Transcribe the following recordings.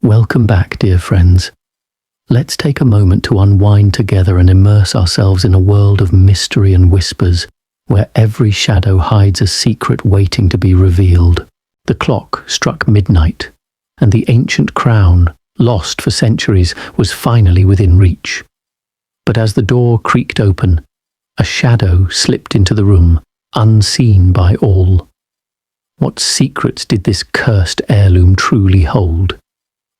Welcome back, dear friends. Let's take a moment to unwind together and immerse ourselves in a world of mystery and whispers, where every shadow hides a secret waiting to be revealed. The clock struck midnight, and the ancient crown, lost for centuries, was finally within reach. But as the door creaked open, a shadow slipped into the room, unseen by all. What secrets did this cursed heirloom truly hold?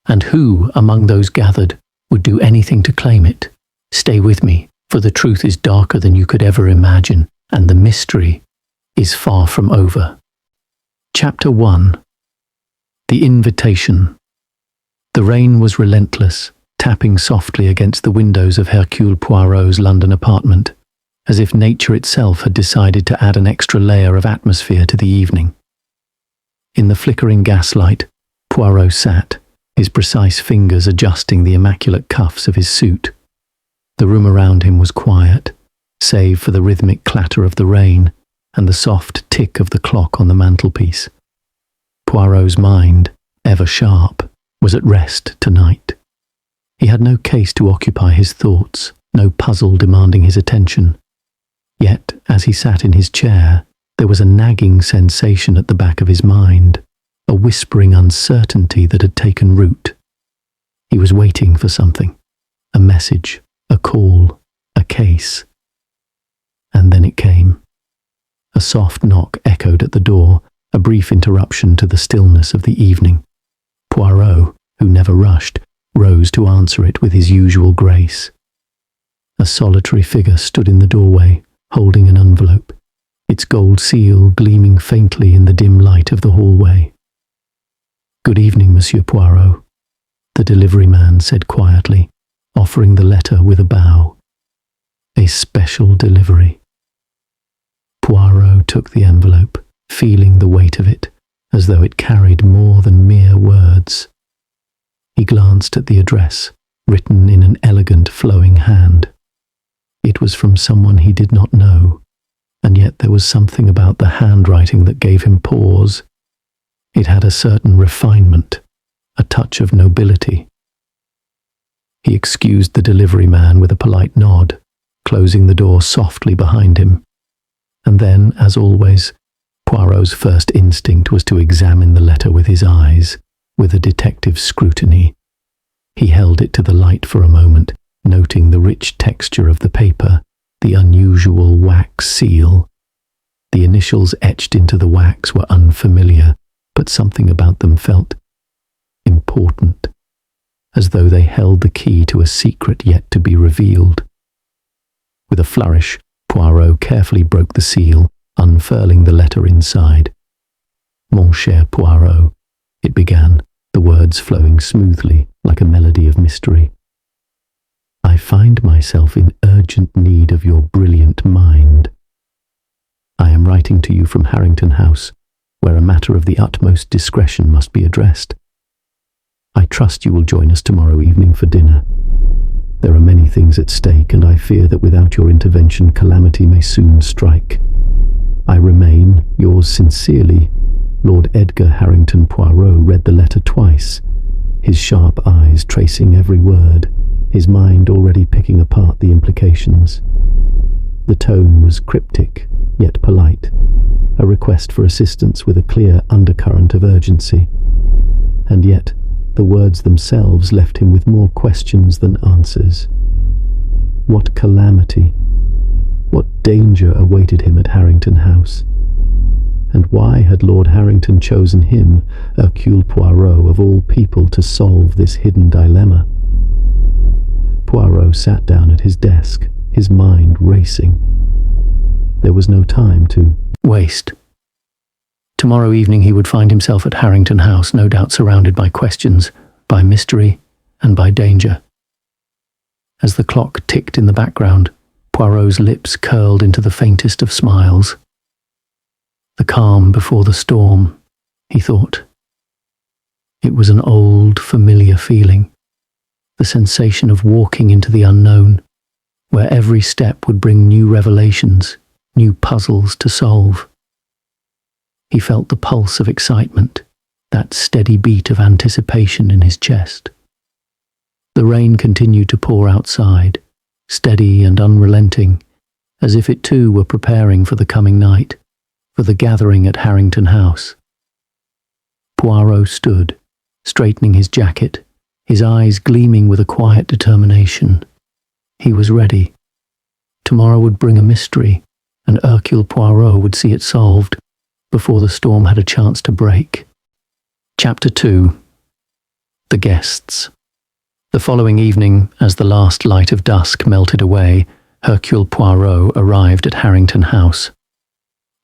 And who, among those gathered, would do anything to claim it? Stay with me, for the truth is darker than you could ever imagine, and the mystery is far from over. Chapter 1. The Invitation. The rain was relentless, tapping softly against the windows of Hercule Poirot's London apartment, as if nature itself had decided to add an extra layer of atmosphere to the evening. In the flickering gaslight, Poirot sat, his precise fingers adjusting the immaculate cuffs of his suit. The room around him was quiet, save for the rhythmic clatter of the rain and the soft tick of the clock on the mantelpiece. Poirot's mind, ever sharp, was at rest tonight. He had no case to occupy his thoughts, no puzzle demanding his attention. Yet, as he sat in his chair, there was a nagging sensation at the back of his mind, a whispering uncertainty that had taken root. He was waiting for something, a message, a call, a case. And then it came. A soft knock echoed at the door, a brief interruption to the stillness of the evening. Poirot, who never rushed, rose to answer it with his usual grace. A solitary figure stood in the doorway, holding an envelope, its gold seal gleaming faintly in the dim light of the hallway. "Good evening, Monsieur Poirot," the delivery man said quietly, offering the letter with a bow. "A special delivery." Poirot took the envelope, feeling the weight of it, as though it carried more than mere words. He glanced at the address, written in an elegant, flowing hand. It was from someone he did not know, and yet there was something about the handwriting that gave him pause. It had a certain refinement, a touch of nobility. He excused the delivery man with a polite nod, closing the door softly behind him. And then, as always, Poirot's first instinct was to examine the letter with his eyes, with a detective's scrutiny. He held it to the light for a moment, noting the rich texture of the paper, the unusual wax seal. The initials etched into the wax were unfamiliar, but something about them felt important, as though they held the key to a secret yet to be revealed. With a flourish, Poirot carefully broke the seal, unfurling the letter inside. "Mon cher Poirot," it began, the words flowing smoothly like a melody of mystery. "I find myself in urgent need of your brilliant mind. I am writing to you from Harrington House, where a matter of the utmost discretion must be addressed. I trust you will join us tomorrow evening for dinner. There are many things at stake, and I fear that without your intervention calamity may soon strike. I remain, yours sincerely." Lord Edgar Harrington Poirot read the letter twice, his sharp eyes tracing every word, his mind already picking apart the implications. The tone was cryptic, yet polite, a request for assistance with a clear undercurrent of urgency. And yet, the words themselves left him with more questions than answers. What calamity, what danger awaited him at Harrington House? And why had Lord Harrington chosen him, Hercule Poirot, of all people, to solve this hidden dilemma? Poirot sat down at his desk, his mind racing. There was no time to waste. Tomorrow evening he would find himself at Harrington House, no doubt surrounded by questions, by mystery, and by danger. As the clock ticked in the background, Poirot's lips curled into the faintest of smiles. The calm before the storm, he thought. It was an old, familiar feeling, the sensation of walking into the unknown, where every step would bring new revelations, new puzzles to solve. He felt the pulse of excitement, that steady beat of anticipation in his chest. The rain continued to pour outside, steady and unrelenting, as if it too were preparing for the coming night, for the gathering at Harrington House. Poirot stood, straightening his jacket, his eyes gleaming with a quiet determination. He was ready. Tomorrow would bring a mystery, and Hercule Poirot would see it solved before the storm had a chance to break. Chapter 2. The Guests. The following evening, as the last light of dusk melted away, Hercule Poirot arrived at Harrington House.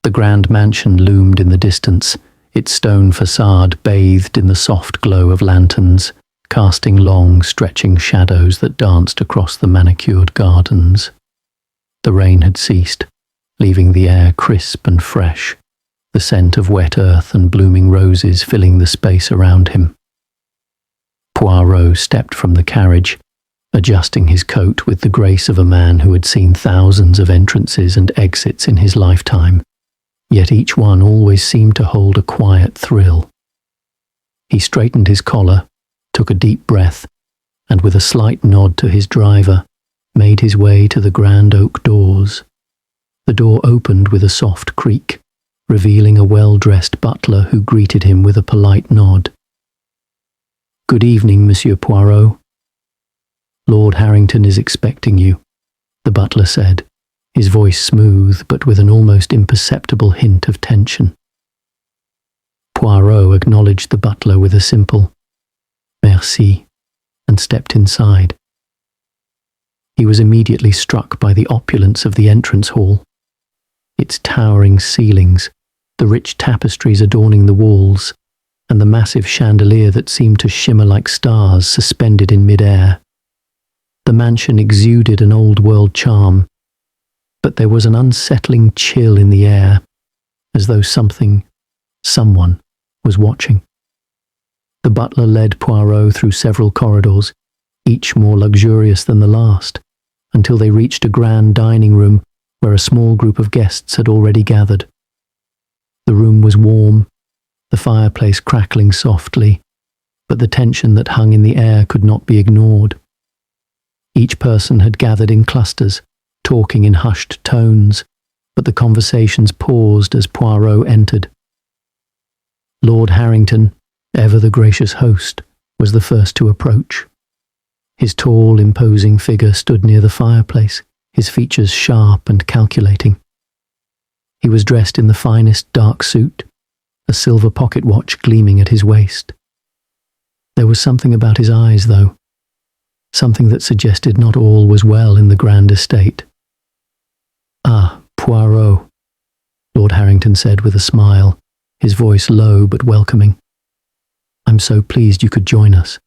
The grand mansion loomed in the distance, its stone facade bathed in the soft glow of lanterns, casting long, stretching shadows that danced across the manicured gardens. The rain had ceased, leaving the air crisp and fresh, the scent of wet earth and blooming roses filling the space around him. Poirot stepped from the carriage, adjusting his coat with the grace of a man who had seen thousands of entrances and exits in his lifetime, yet each one always seemed to hold a quiet thrill. He straightened his collar, took a deep breath, and with a slight nod to his driver, made his way to the grand oak doors. The door opened with a soft creak, revealing a well-dressed butler who greeted him with a polite nod. "Good evening, Monsieur Poirot. Lord Harrington is expecting you," the butler said, his voice smooth but with an almost imperceptible hint of tension. Poirot acknowledged the butler with a simple "Merci," and stepped inside. He was immediately struck by the opulence of the entrance hall. Its towering ceilings, the rich tapestries adorning the walls, and the massive chandelier that seemed to shimmer like stars suspended in mid-air. The mansion exuded an old-world charm, but there was an unsettling chill in the air, as though someone was watching. The butler led Poirot through several corridors, each more luxurious than the last, until they reached a grand dining room where a small group of guests had already gathered. The room was warm, the fireplace crackling softly, but the tension that hung in the air could not be ignored. Each person had gathered in clusters, talking in hushed tones, but the conversations paused as Poirot entered. Lord Harrington, ever the gracious host, was the first to approach. His tall, imposing figure stood near the fireplace, his features sharp and calculating. He was dressed in the finest dark suit, a silver pocket watch gleaming at his waist. There was something about his eyes, though, something that suggested not all was well in the grand estate. "Ah, Poirot," Lord Harrington said with a smile, his voice low but welcoming. "I'm so pleased you could join us.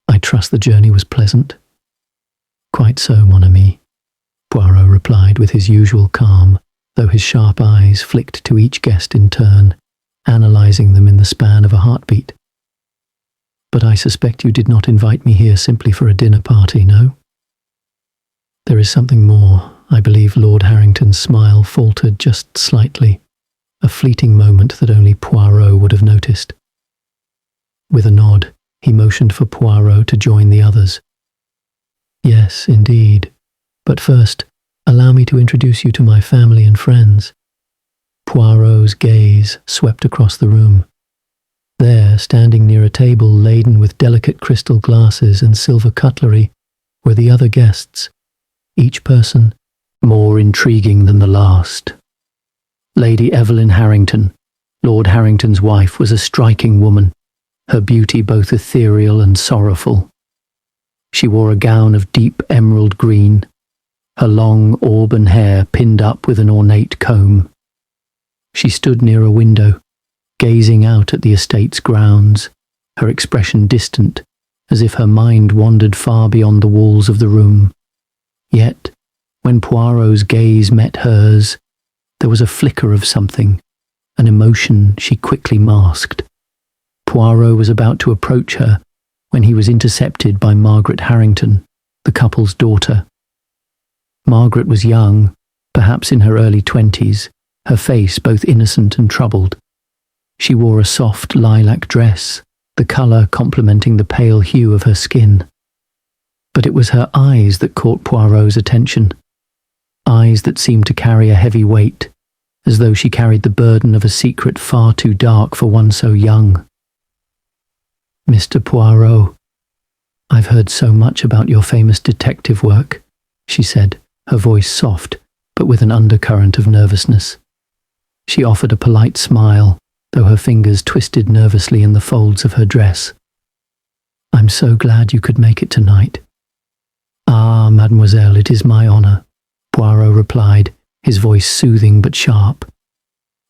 I trust the journey was pleasant." "Quite so, mon ami," Poirot replied with his usual calm, though his sharp eyes flicked to each guest in turn, analyzing them in the span of a heartbeat. "But I suspect you did not invite me here simply for a dinner party, no?" "There is something more." I believe Lord Harrington's smile faltered just slightly, a fleeting moment that only Poirot would have noticed. With a nod, he motioned for Poirot to join the others. "Yes, indeed. But first, allow me to introduce you to my family and friends." Poirot's gaze swept across the room. There, standing near a table laden with delicate crystal glasses and silver cutlery, were the other guests, each person more intriguing than the last. Lady Evelyn Harrington, Lord Harrington's wife, was a striking woman, her beauty both ethereal and sorrowful. She wore a gown of deep emerald green, her long auburn hair pinned up with an ornate comb. She stood near a window, gazing out at the estate's grounds, her expression distant, as if her mind wandered far beyond the walls of the room. Yet, when Poirot's gaze met hers, there was a flicker of something, an emotion she quickly masked. Poirot was about to approach her when he was intercepted by Margaret Harrington, the couple's daughter. Margaret was young, perhaps in her early 20s, her face both innocent and troubled. She wore a soft lilac dress, the colour complementing the pale hue of her skin. But it was her eyes that caught Poirot's attention, eyes that seemed to carry a heavy weight, as though she carried the burden of a secret far too dark for one so young. "Mr. Poirot, I've heard so much about your famous detective work," she said, her voice soft, but with an undercurrent of nervousness. She offered a polite smile, though her fingers twisted nervously in the folds of her dress. "I'm so glad you could make it tonight." "Ah, mademoiselle, it is my honour," Poirot replied, his voice soothing but sharp.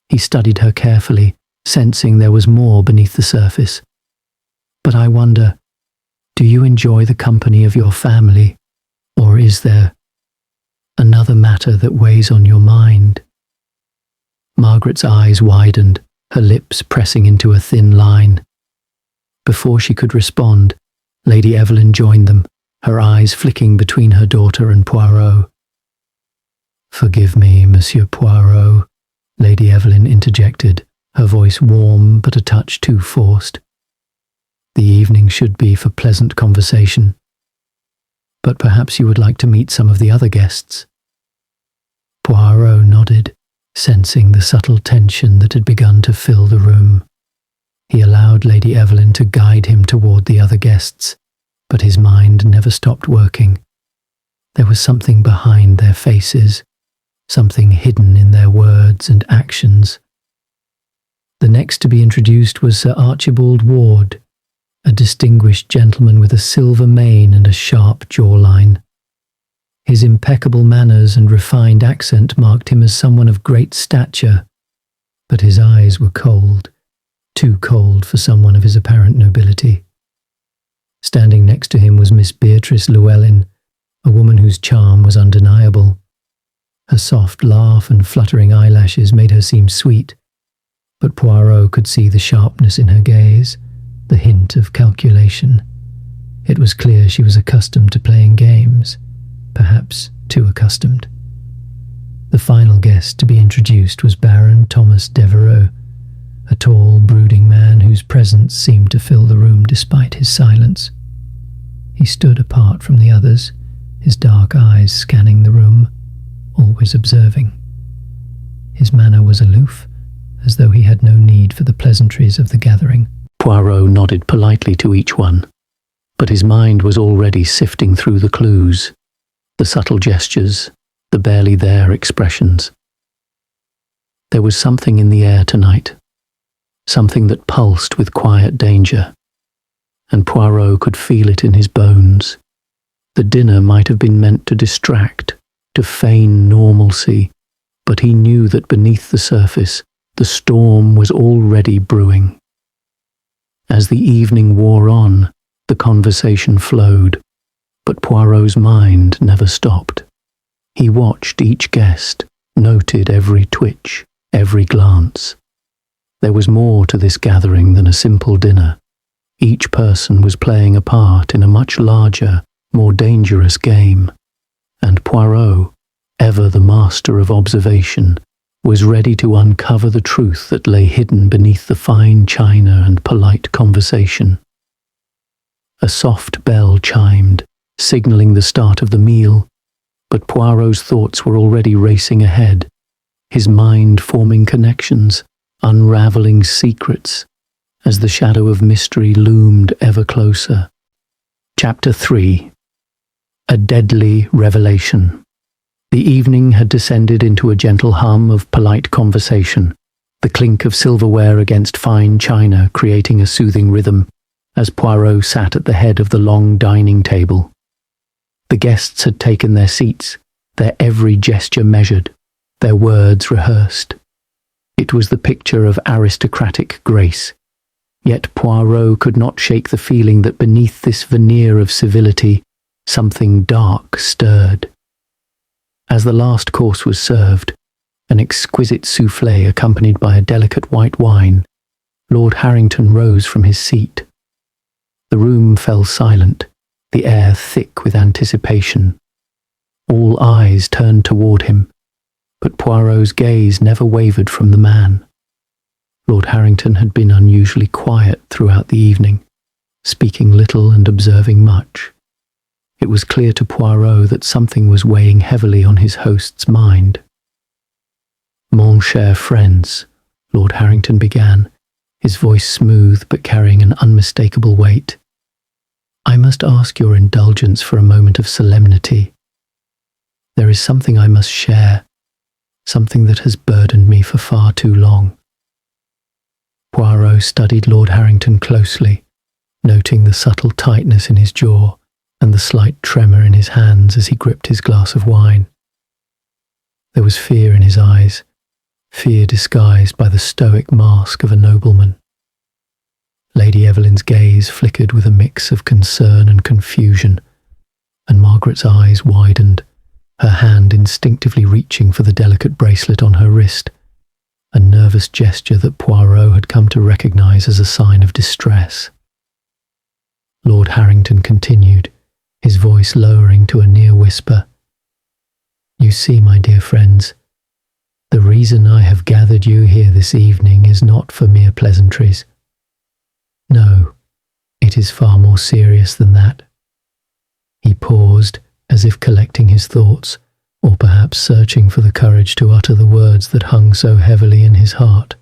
He studied her carefully, sensing there was more beneath the surface. "But I wonder, do you enjoy the company of your family, or is there another matter that weighs on your mind?" Margaret's eyes widened, her lips pressing into a thin line. Before she could respond, Lady Evelyn joined them, her eyes flicking between her daughter and Poirot. "Forgive me, Monsieur Poirot," Lady Evelyn interjected, her voice warm but a touch too forced. "The evening should be for pleasant conversation. But perhaps you would like to meet some of the other guests." Poirot nodded, sensing the subtle tension that had begun to fill the room. He allowed Lady Evelyn to guide him toward the other guests, but his mind never stopped working. There was something behind their faces, something hidden in their words and actions. The next to be introduced was Sir Archibald Ward, a distinguished gentleman with a silver mane and a sharp jawline. His impeccable manners and refined accent marked him as someone of great stature, but his eyes were cold, too cold for someone of his apparent nobility. Standing next to him was Miss Beatrice Llewellyn, a woman whose charm was undeniable. Her soft laugh and fluttering eyelashes made her seem sweet, but Poirot could see the sharpness in her gaze, the hint of calculation. It was clear she was accustomed to playing games, perhaps too accustomed. The final guest to be introduced was Baron Thomas Devereux, a tall, brooding man whose presence seemed to fill the room despite his silence. He stood apart from the others, his dark eyes scanning the room, always observing. His manner was aloof, as though he had no need for the pleasantries of the gathering. Poirot nodded politely to each one, but his mind was already sifting through the clues, the subtle gestures, the barely there expressions. There was something in the air tonight, something that pulsed with quiet danger, and Poirot could feel it in his bones. The dinner might have been meant to distract, to feign normalcy, but he knew that beneath the surface, the storm was already brewing. As the evening wore on, the conversation flowed, but Poirot's mind never stopped. He watched each guest, noted every twitch, every glance. There was more to this gathering than a simple dinner. Each person was playing a part in a much larger, more dangerous game, and Poirot, ever the master of observation, was ready to uncover the truth that lay hidden beneath the fine china and polite conversation. A soft bell chimed, signalling the start of the meal, but Poirot's thoughts were already racing ahead, his mind forming connections, unraveling secrets, as the shadow of mystery loomed ever closer. Chapter 3. A Deadly Revelation. The evening had descended into a gentle hum of polite conversation, the clink of silverware against fine china creating a soothing rhythm as Poirot sat at the head of the long dining table. The guests had taken their seats, their every gesture measured, their words rehearsed. It was the picture of aristocratic grace, yet Poirot could not shake the feeling that beneath this veneer of civility, something dark stirred. As the last course was served, an exquisite soufflé accompanied by a delicate white wine, Lord Harrington rose from his seat. The room fell silent, the air thick with anticipation. All eyes turned toward him, but Poirot's gaze never wavered from the man. Lord Harrington had been unusually quiet throughout the evening, speaking little and observing much. It was clear to Poirot that something was weighing heavily on his host's mind. "Mon cher friends," Lord Harrington began, his voice smooth but carrying an unmistakable weight. "I must ask your indulgence for a moment of solemnity. There is something I must share, something that has burdened me for far too long." Poirot studied Lord Harrington closely, noting the subtle tightness in his jaw and the slight tremor in his hands as he gripped his glass of wine. There was fear in his eyes, fear disguised by the stoic mask of a nobleman. Lady Evelyn's gaze flickered with a mix of concern and confusion, and Margaret's eyes widened, her hand instinctively reaching for the delicate bracelet on her wrist, a nervous gesture that Poirot had come to recognize as a sign of distress. Lord Harrington continued, his voice lowering to a near whisper. "You see, my dear friends, the reason I have gathered you here this evening is not for mere pleasantries. No, it is far more serious than that." He paused, as if collecting his thoughts, or perhaps searching for the courage to utter the words that hung so heavily in his heart.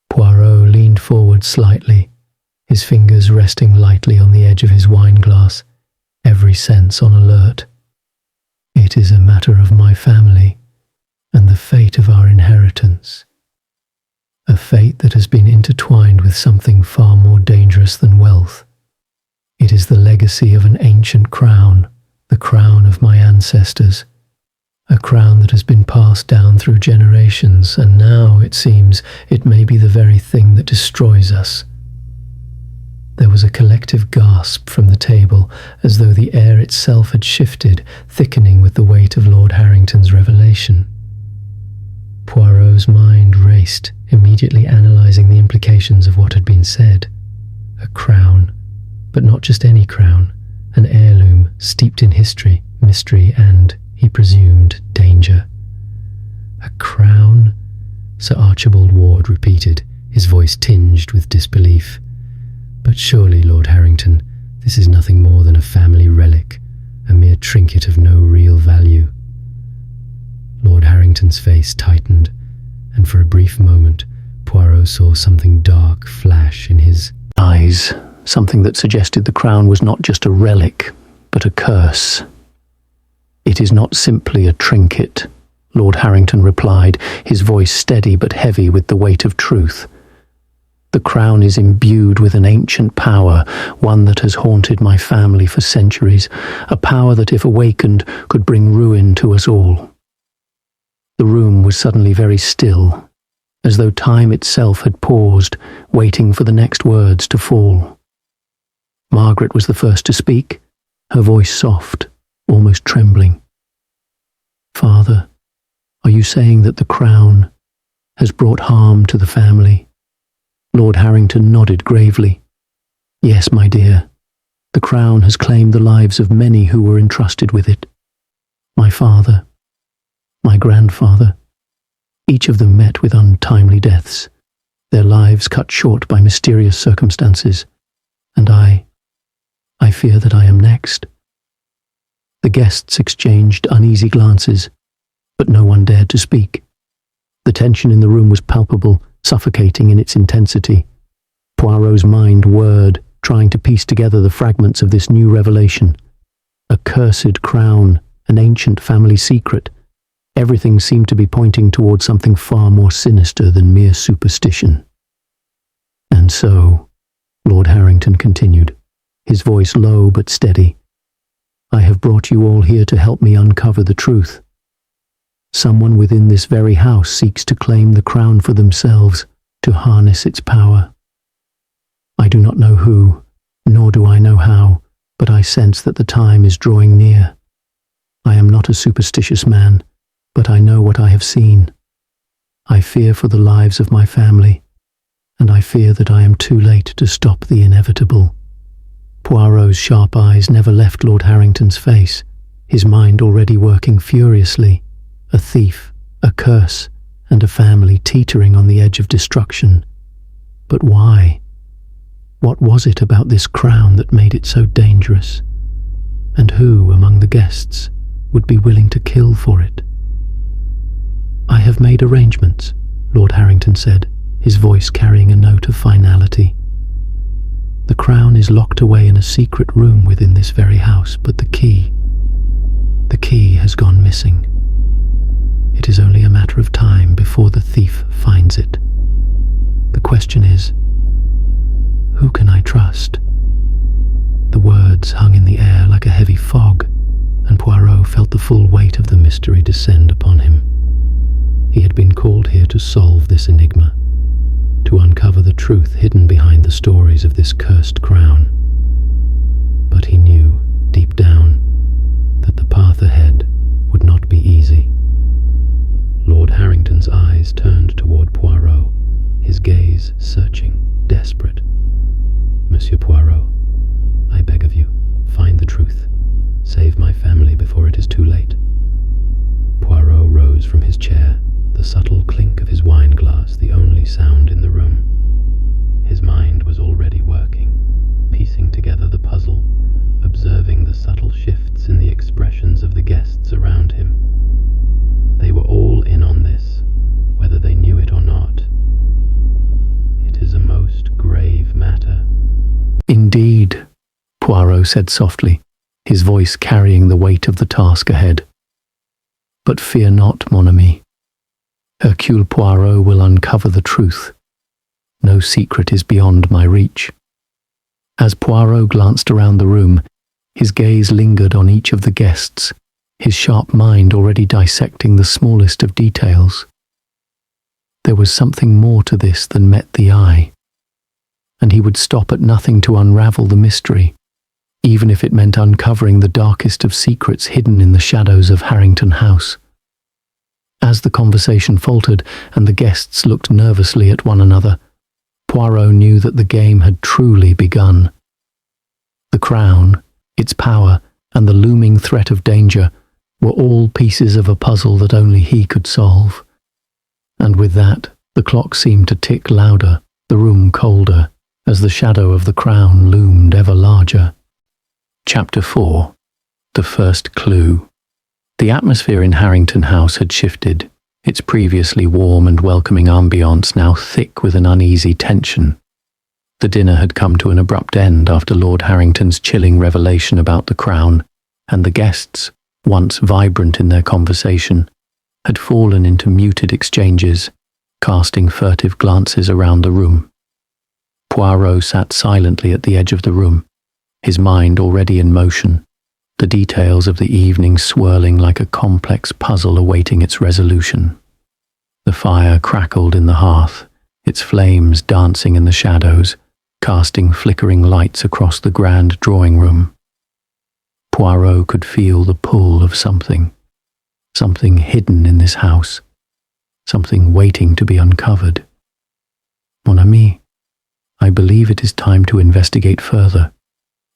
Poirot leaned forward slightly, his fingers resting lightly on the edge of his wineglass, every sense on alert. "It is a matter of my family and the fate of our inheritance. A fate that has been intertwined with something far more dangerous than wealth. It is the legacy of an ancient crown, the crown of my ancestors. A crown that has been passed down through generations, and now, it seems, it may be the very thing that destroys us." There was a collective gasp from the table, as though the air itself had shifted, thickening with the weight of Lord Harrington's revelation. Poirot's mind raced, immediately analysing the implications of what had been said. A crown, but not just any crown, an heirloom steeped in history, mystery, and, he presumed, danger. "A crown?" Sir Archibald Ward repeated, his voice tinged with disbelief. "But surely, Lord Harrington, this is nothing more than a family relic, a mere trinket of no real value." Lord Harrington's face tightened, and for a brief moment Poirot saw something dark flash in his eyes, something that suggested the crown was not just a relic, but a curse. "It is not simply a trinket," Lord Harrington replied, his voice steady but heavy with the weight of truth. "The crown is imbued with an ancient power, one that has haunted my family for centuries, a power that, if awakened, could bring ruin to us all." The room was suddenly very still, as though time itself had paused, waiting for the next words to fall. Margaret was the first to speak, her voice soft, almost trembling. "Father, are you saying that the crown has brought harm to the family?" Lord Harrington nodded gravely. "Yes, my dear. The crown has claimed the lives of many who were entrusted with it. My father, my grandfather, each of them met with untimely deaths, their lives cut short by mysterious circumstances, and I fear that I am next." The guests exchanged uneasy glances, but no one dared to speak. The tension in the room was palpable, suffocating in its intensity. Poirot's mind whirred, trying to piece together the fragments of this new revelation. A cursed crown, an ancient family secret. Everything seemed to be pointing towards something far more sinister than mere superstition. "And so," Lord Harrington continued, his voice low but steady, "I have brought you all here to help me uncover the truth. Someone within this very house seeks to claim the crown for themselves, to harness its power. I do not know who, nor do I know how, but I sense that the time is drawing near. I am not a superstitious man, but I know what I have seen. I fear for the lives of my family, and I fear that I am too late to stop the inevitable." Poirot's sharp eyes never left Lord Harrington's face, his mind already working furiously. A thief, a curse, and a family teetering on the edge of destruction. But why? What was it about this crown that made it so dangerous? And who among the guests would be willing to kill for it? "I have made arrangements," Lord Harrington said, his voice carrying a note of finality. "The crown is locked away in a secret room within this very house, but the key has gone missing. It is only a matter of time before the thief finds it. The question is, who can I trust?" The words hung in the air like a heavy fog, and Poirot felt the full weight of the mystery descend upon him. He had been called here to solve this enigma, to uncover the truth hidden behind the stories of this cursed crown. But he knew, deep down, that the path ahead would not be easy. Lord Harrington's eyes turned toward Poirot, his gaze searching, desperate. "Monsieur Poirot, I beg of you, find the truth. Save my family before it is too late." Poirot rose from his chair, the subtle clink of his wine glass the only sound in the room. His mind was already working, piecing together the puzzle, observing the subtle shifts in the expressions of the guests around him. They were all in on this, whether they knew it or not. "It is a most grave matter." "Indeed," Poirot said softly, his voice carrying the weight of the task ahead. "But fear not, mon ami. Hercule Poirot will uncover the truth. No secret is beyond my reach." As Poirot glanced around the room, his gaze lingered on each of the guests, his sharp mind already dissecting the smallest of details. There was something more to this than met the eye, and he would stop at nothing to unravel the mystery, even if it meant uncovering the darkest of secrets hidden in the shadows of Harrington House. As the conversation faltered and the guests looked nervously at one another, Poirot knew that the game had truly begun. The crown, its power, and the looming threat of danger were all pieces of a puzzle that only he could solve. And with that, the clock seemed to tick louder, the room colder, as the shadow of the crown loomed ever larger. Chapter 4. The First Clue. The atmosphere in Harrington House had shifted, its previously warm and welcoming ambience now thick with an uneasy tension. The dinner had come to an abrupt end after Lord Harrington's chilling revelation about the crown, and the guests, once vibrant in their conversation, had fallen into muted exchanges, casting furtive glances around the room. Poirot sat silently at the edge of the room, his mind already in motion, the details of the evening swirling like a complex puzzle awaiting its resolution. The fire crackled in the hearth, its flames dancing in the shadows, casting flickering lights across the grand drawing room. Poirot could feel the pull of something hidden in this house, something waiting to be uncovered. "Mon ami, I believe it is time to investigate further,"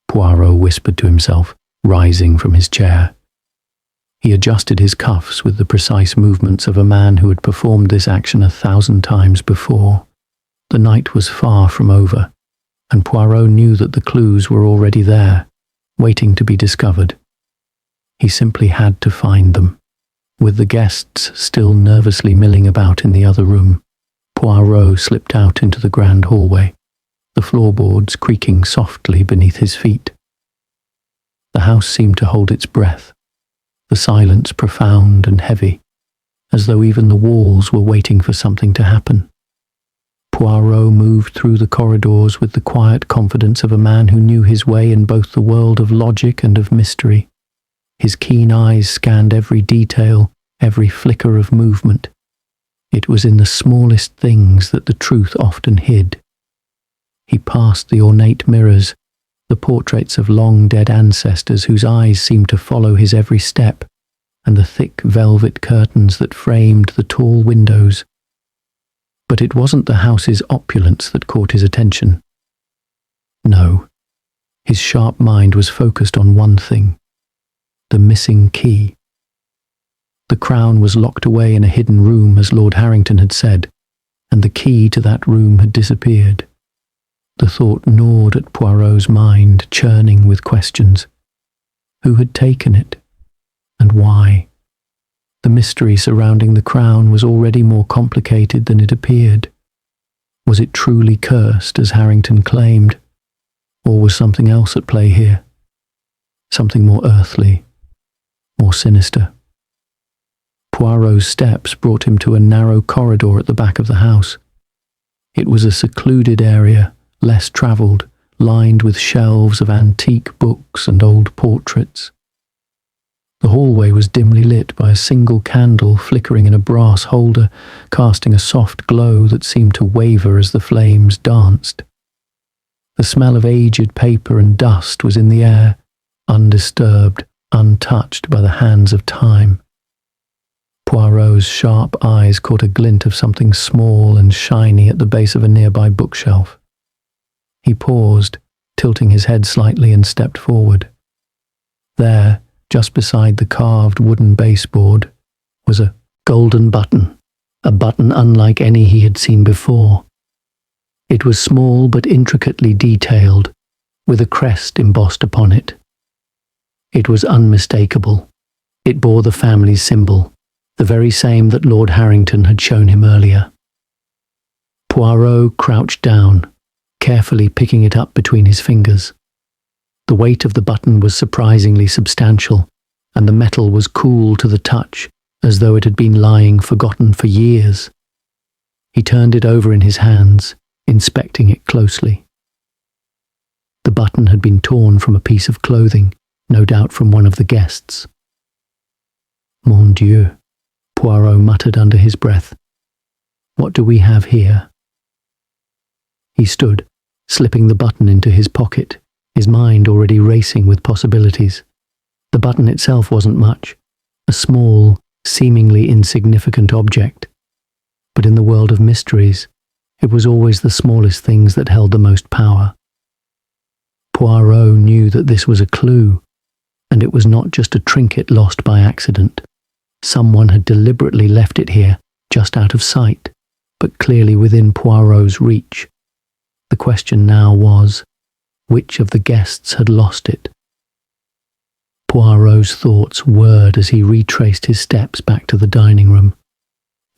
Poirot whispered to himself, rising from his chair. He adjusted his cuffs with the precise movements of a man who had performed this action 1,000 times before. The night was far from over, and Poirot knew that the clues were already there, waiting to be discovered. He simply had to find them. With the guests still nervously milling about in the other room, Poirot slipped out into the grand hallway, the floorboards creaking softly beneath his feet. The house seemed to hold its breath, the silence profound and heavy, as though even the walls were waiting for something to happen. Poirot moved through the corridors with the quiet confidence of a man who knew his way in both the world of logic and of mystery. His keen eyes scanned every detail, every flicker of movement. It was in the smallest things that the truth often hid. He passed the ornate mirrors, the portraits of long-dead ancestors whose eyes seemed to follow his every step, and the thick velvet curtains that framed the tall windows. But it wasn't the house's opulence that caught his attention. No, his sharp mind was focused on one thing: the missing key. The crown was locked away in a hidden room, as Lord Harrington had said, and the key to that room had disappeared. The thought gnawed at Poirot's mind, churning with questions. Who had taken it? And why? The mystery surrounding the crown was already more complicated than it appeared. Was it truly cursed, as Harrington claimed? Or was something else at play here? Something more earthly, more sinister. Poirot's steps brought him to a narrow corridor at the back of the house. It was a secluded area, less travelled, lined with shelves of antique books and old portraits. The hallway was dimly lit by a single candle flickering in a brass holder, casting a soft glow that seemed to waver as the flames danced. The smell of aged paper and dust was in the air, undisturbed, untouched by the hands of time. Poirot's sharp eyes caught a glint of something small and shiny at the base of a nearby bookshelf. He paused, tilting his head slightly, and stepped forward. There, just beside the carved wooden baseboard, was a golden button, a button unlike any he had seen before. It was small but intricately detailed, with a crest embossed upon it. It was unmistakable. It bore the family's symbol, the very same that Lord Harrington had shown him earlier. Poirot crouched down, carefully picking it up between his fingers. The weight of the button was surprisingly substantial, and the metal was cool to the touch, as though it had been lying forgotten for years. He turned it over in his hands, inspecting it closely. The button had been torn from a piece of clothing, no doubt from one of the guests. Mon Dieu, Poirot muttered under his breath. What do we have here? He stood, slipping the button into his pocket, his mind already racing with possibilities. The button itself wasn't much, a small, seemingly insignificant object. But in the world of mysteries, it was always the smallest things that held the most power. Poirot knew that this was a clue, and it was not just a trinket lost by accident. Someone had deliberately left it here, just out of sight, but clearly within Poirot's reach. The question now was, which of the guests had lost it? Poirot's thoughts whirred as he retraced his steps back to the dining room.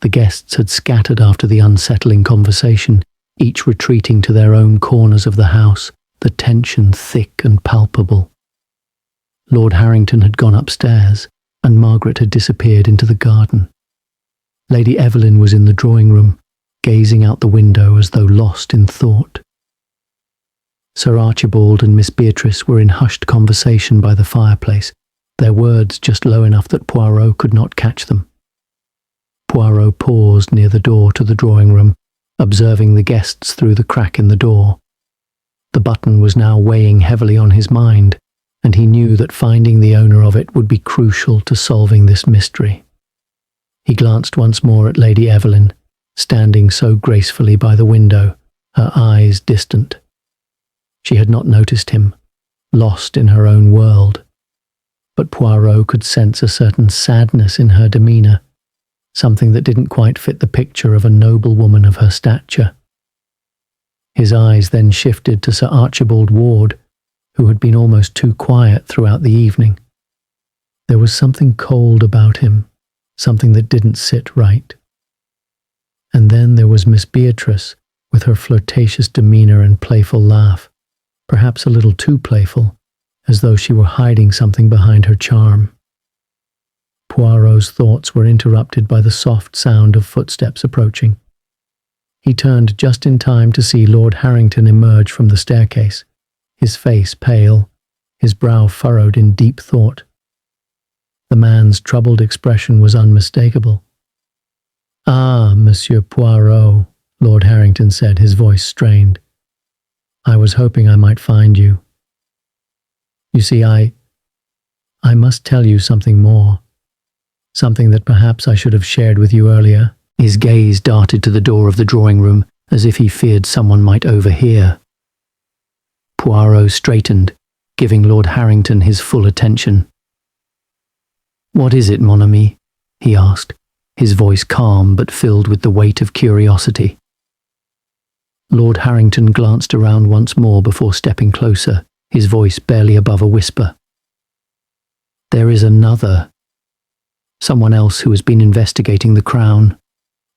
The guests had scattered after the unsettling conversation, each retreating to their own corners of the house, the tension thick and palpable. Lord Harrington had gone upstairs, and Margaret had disappeared into the garden. Lady Evelyn was in the drawing room, gazing out the window as though lost in thought. Sir Archibald and Miss Beatrice were in hushed conversation by the fireplace, their words just low enough that Poirot could not catch them. Poirot paused near the door to the drawing room, observing the guests through the crack in the door. The button was now weighing heavily on his mind, and he knew that finding the owner of it would be crucial to solving this mystery. He glanced once more at Lady Evelyn, standing so gracefully by the window, her eyes distant. She had not noticed him, lost in her own world. But Poirot could sense a certain sadness in her demeanour, something that didn't quite fit the picture of a noblewoman of her stature. His eyes then shifted to Sir Archibald Ward, who had been almost too quiet throughout the evening. There was something cold about him, something that didn't sit right. And then there was Miss Beatrice, with her flirtatious demeanour and playful laugh, perhaps a little too playful, as though she were hiding something behind her charm. Poirot's thoughts were interrupted by the soft sound of footsteps approaching. He turned just in time to see Lord Harrington emerge from the staircase, his face pale, his brow furrowed in deep thought. The man's troubled expression was unmistakable. "Ah, Monsieur Poirot," Lord Harrington said, his voice strained. "I was hoping I might find you. You see, I must tell you something more. Something that perhaps I should have shared with you earlier." His gaze darted to the door of the drawing room, as if he feared someone might overhear. Poirot straightened, giving Lord Harrington his full attention. "What is it, mon ami?" he asked, his voice calm but filled with the weight of curiosity. Lord Harrington glanced around once more before stepping closer, his voice barely above a whisper. "There is another. Someone else who has been investigating the crown.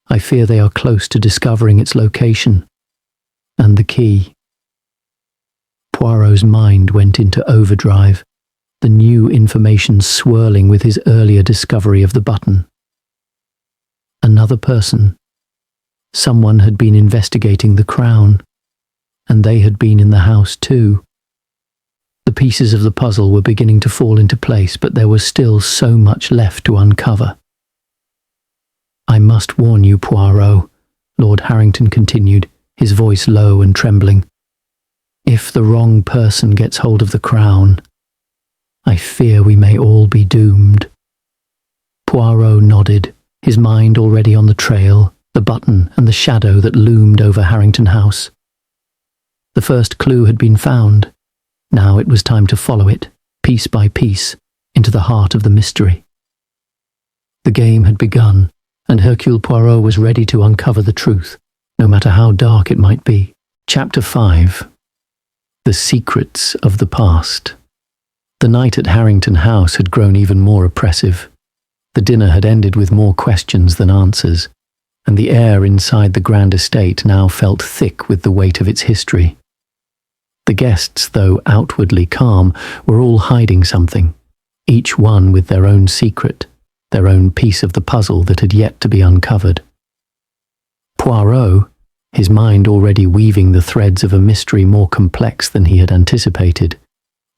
I fear they are close to discovering its location. And the key." Poirot's mind went into overdrive, the new information swirling with his earlier discovery of the button. Another person. Someone had been investigating the crown, and they had been in the house too. The pieces of the puzzle were beginning to fall into place, but there was still so much left to uncover. "I must warn you, Poirot," Lord Harrington continued, his voice low and trembling. "If the wrong person gets hold of the crown, I fear we may all be doomed." Poirot nodded, his mind already on the trail, the button and the shadow that loomed over Harrington House. The first clue had been found. Now it was time to follow it, piece by piece, into the heart of the mystery. The game had begun, and Hercule Poirot was ready to uncover the truth, no matter how dark it might be. Chapter 5. The Secrets of the Past. The night at Harrington House had grown even more oppressive. The dinner had ended with more questions than answers, and the air inside the grand estate now felt thick with the weight of its history. The guests, though outwardly calm, were all hiding something, each one with their own secret, their own piece of the puzzle that had yet to be uncovered. Poirot, his mind already weaving the threads of a mystery more complex than he had anticipated,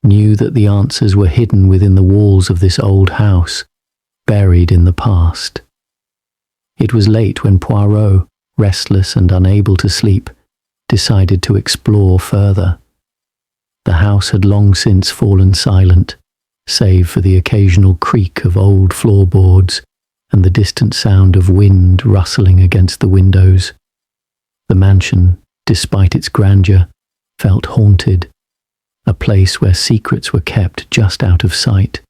knew that the answers were hidden within the walls of this old house, buried in the past. It was late when Poirot, restless and unable to sleep, decided to explore further. The house had long since fallen silent, save for the occasional creak of old floorboards and the distant sound of wind rustling against the windows. The mansion, despite its grandeur, felt haunted, a place where secrets were kept just out of sight,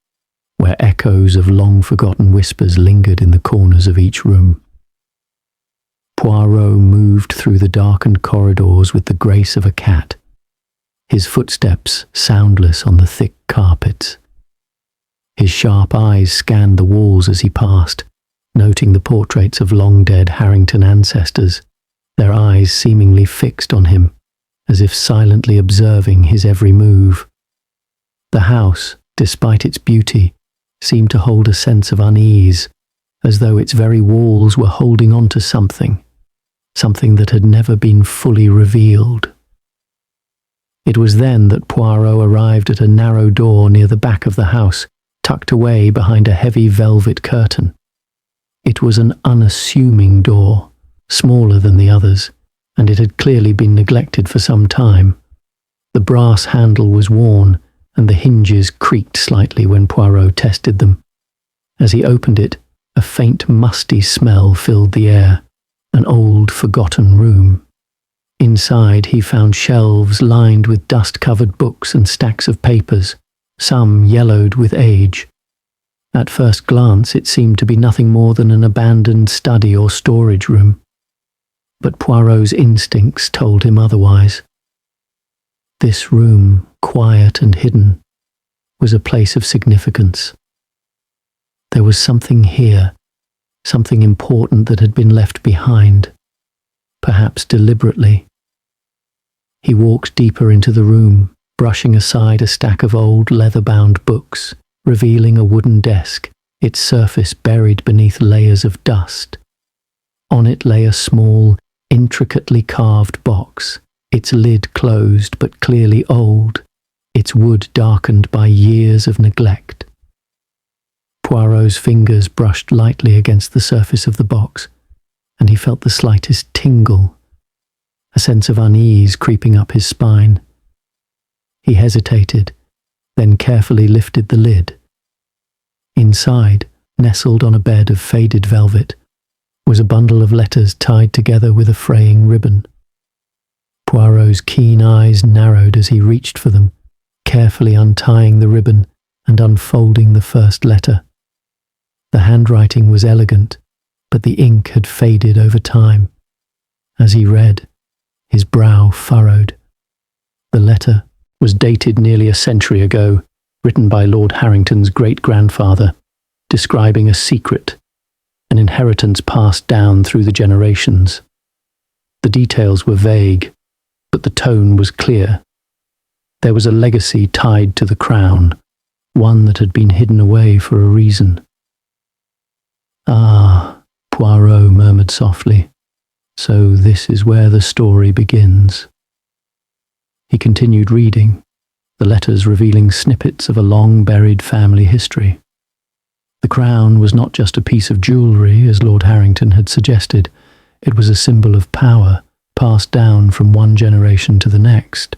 where echoes of long-forgotten whispers lingered in the corners of each room. Poirot moved through the darkened corridors with the grace of a cat, his footsteps soundless on the thick carpets. His sharp eyes scanned the walls as he passed, noting the portraits of long-dead Harrington ancestors, their eyes seemingly fixed on him, as if silently observing his every move. The house, despite its beauty, seemed to hold a sense of unease, as though its very walls were holding on to something that had never been fully revealed. It was then that Poirot arrived at a narrow door near the back of the house, tucked away behind a heavy velvet curtain. It was an unassuming door, smaller than the others, and it had clearly been neglected for some time. The brass handle was worn, and the hinges creaked slightly when Poirot tested them. As he opened it, a faint musty smell filled the air, an old forgotten room. Inside he found shelves lined with dust-covered books and stacks of papers, some yellowed with age. At first glance it seemed to be nothing more than an abandoned study or storage room. But Poirot's instincts told him otherwise. This room, quiet and hidden, was a place of significance. There was something here, something important that had been left behind, perhaps deliberately. He walked deeper into the room, brushing aside a stack of old leather-bound books, revealing a wooden desk, its surface buried beneath layers of dust. On it lay a small, intricately carved box, its lid closed but clearly old, its wood darkened by years of neglect. Poirot's fingers brushed lightly against the surface of the box, and he felt the slightest tingle, a sense of unease creeping up his spine. He hesitated, then carefully lifted the lid. Inside, nestled on a bed of faded velvet, was a bundle of letters tied together with a fraying ribbon. Poirot's keen eyes narrowed as he reached for them, carefully untying the ribbon and unfolding the first letter. The handwriting was elegant, but the ink had faded over time. As he read, his brow furrowed. The letter was dated nearly a century ago, written by Lord Harrington's great-grandfather, describing a secret, an inheritance passed down through the generations. The details were vague, but the tone was clear. There was a legacy tied to the crown, one that had been hidden away for a reason. "Ah," Poirot murmured softly, "so this is where the story begins." He continued reading, the letters revealing snippets of a long-buried family history. The crown was not just a piece of jewellery, as Lord Harrington had suggested. It was a symbol of power, passed down from one generation to the next,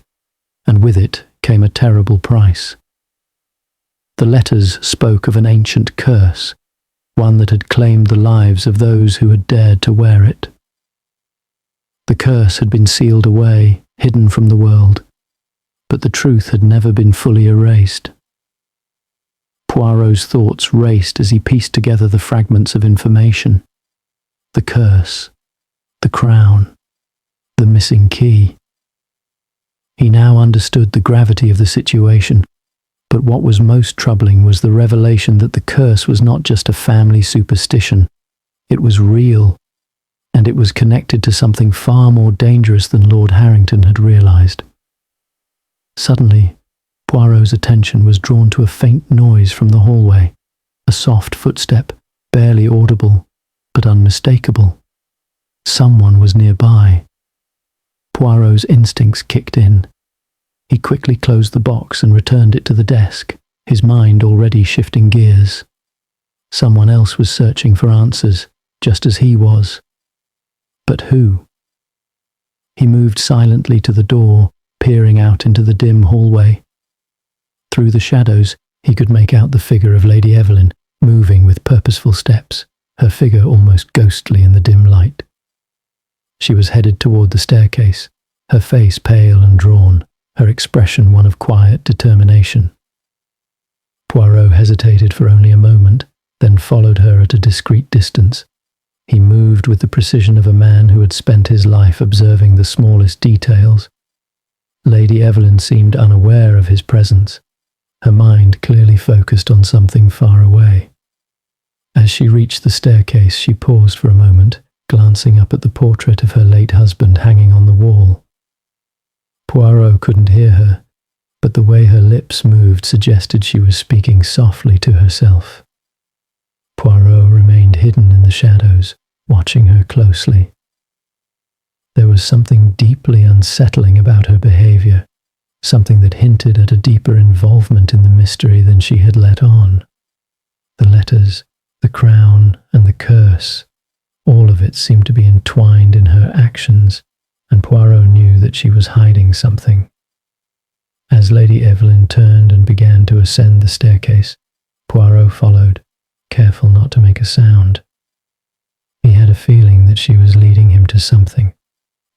and with it came a terrible price. The letters spoke of an ancient curse, one that had claimed the lives of those who had dared to wear it. The curse had been sealed away, hidden from the world, but the truth had never been fully erased. Poirot's thoughts raced as he pieced together the fragments of information. The curse, the crown, the missing key. He now understood the gravity of the situation, but what was most troubling was the revelation that the curse was not just a family superstition. It was real, and it was connected to something far more dangerous than Lord Harrington had realized. Suddenly, Poirot's attention was drawn to a faint noise from the hallway, a soft footstep, barely audible, but unmistakable. Someone was nearby. Poirot's instincts kicked in. He quickly closed the box and returned it to the desk, his mind already shifting gears. Someone else was searching for answers, just as he was. But who? He moved silently to the door, peering out into the dim hallway. Through the shadows, he could make out the figure of Lady Evelyn, moving with purposeful steps, her figure almost ghostly in the dim light. She was headed toward the staircase, her face pale and drawn, her expression one of quiet determination. Poirot hesitated for only a moment, then followed her at a discreet distance. He moved with the precision of a man who had spent his life observing the smallest details. Lady Evelyn seemed unaware of his presence, her mind clearly focused on something far away. As she reached the staircase, she paused for a moment, glancing up at the portrait of her late husband hanging on the wall. Poirot couldn't hear her, but the way her lips moved suggested she was speaking softly to herself. Poirot remained hidden in the shadows, watching her closely. There was something deeply unsettling about her behavior, something that hinted at a deeper involvement in the mystery than she had let on. The letters, the crown, and the curse, all of it seemed to be entwined in her actions, and Poirot knew that she was hiding something. As Lady Evelyn turned and began to ascend the staircase, Poirot followed, careful not to make a sound. He had a feeling that she was leading him to something,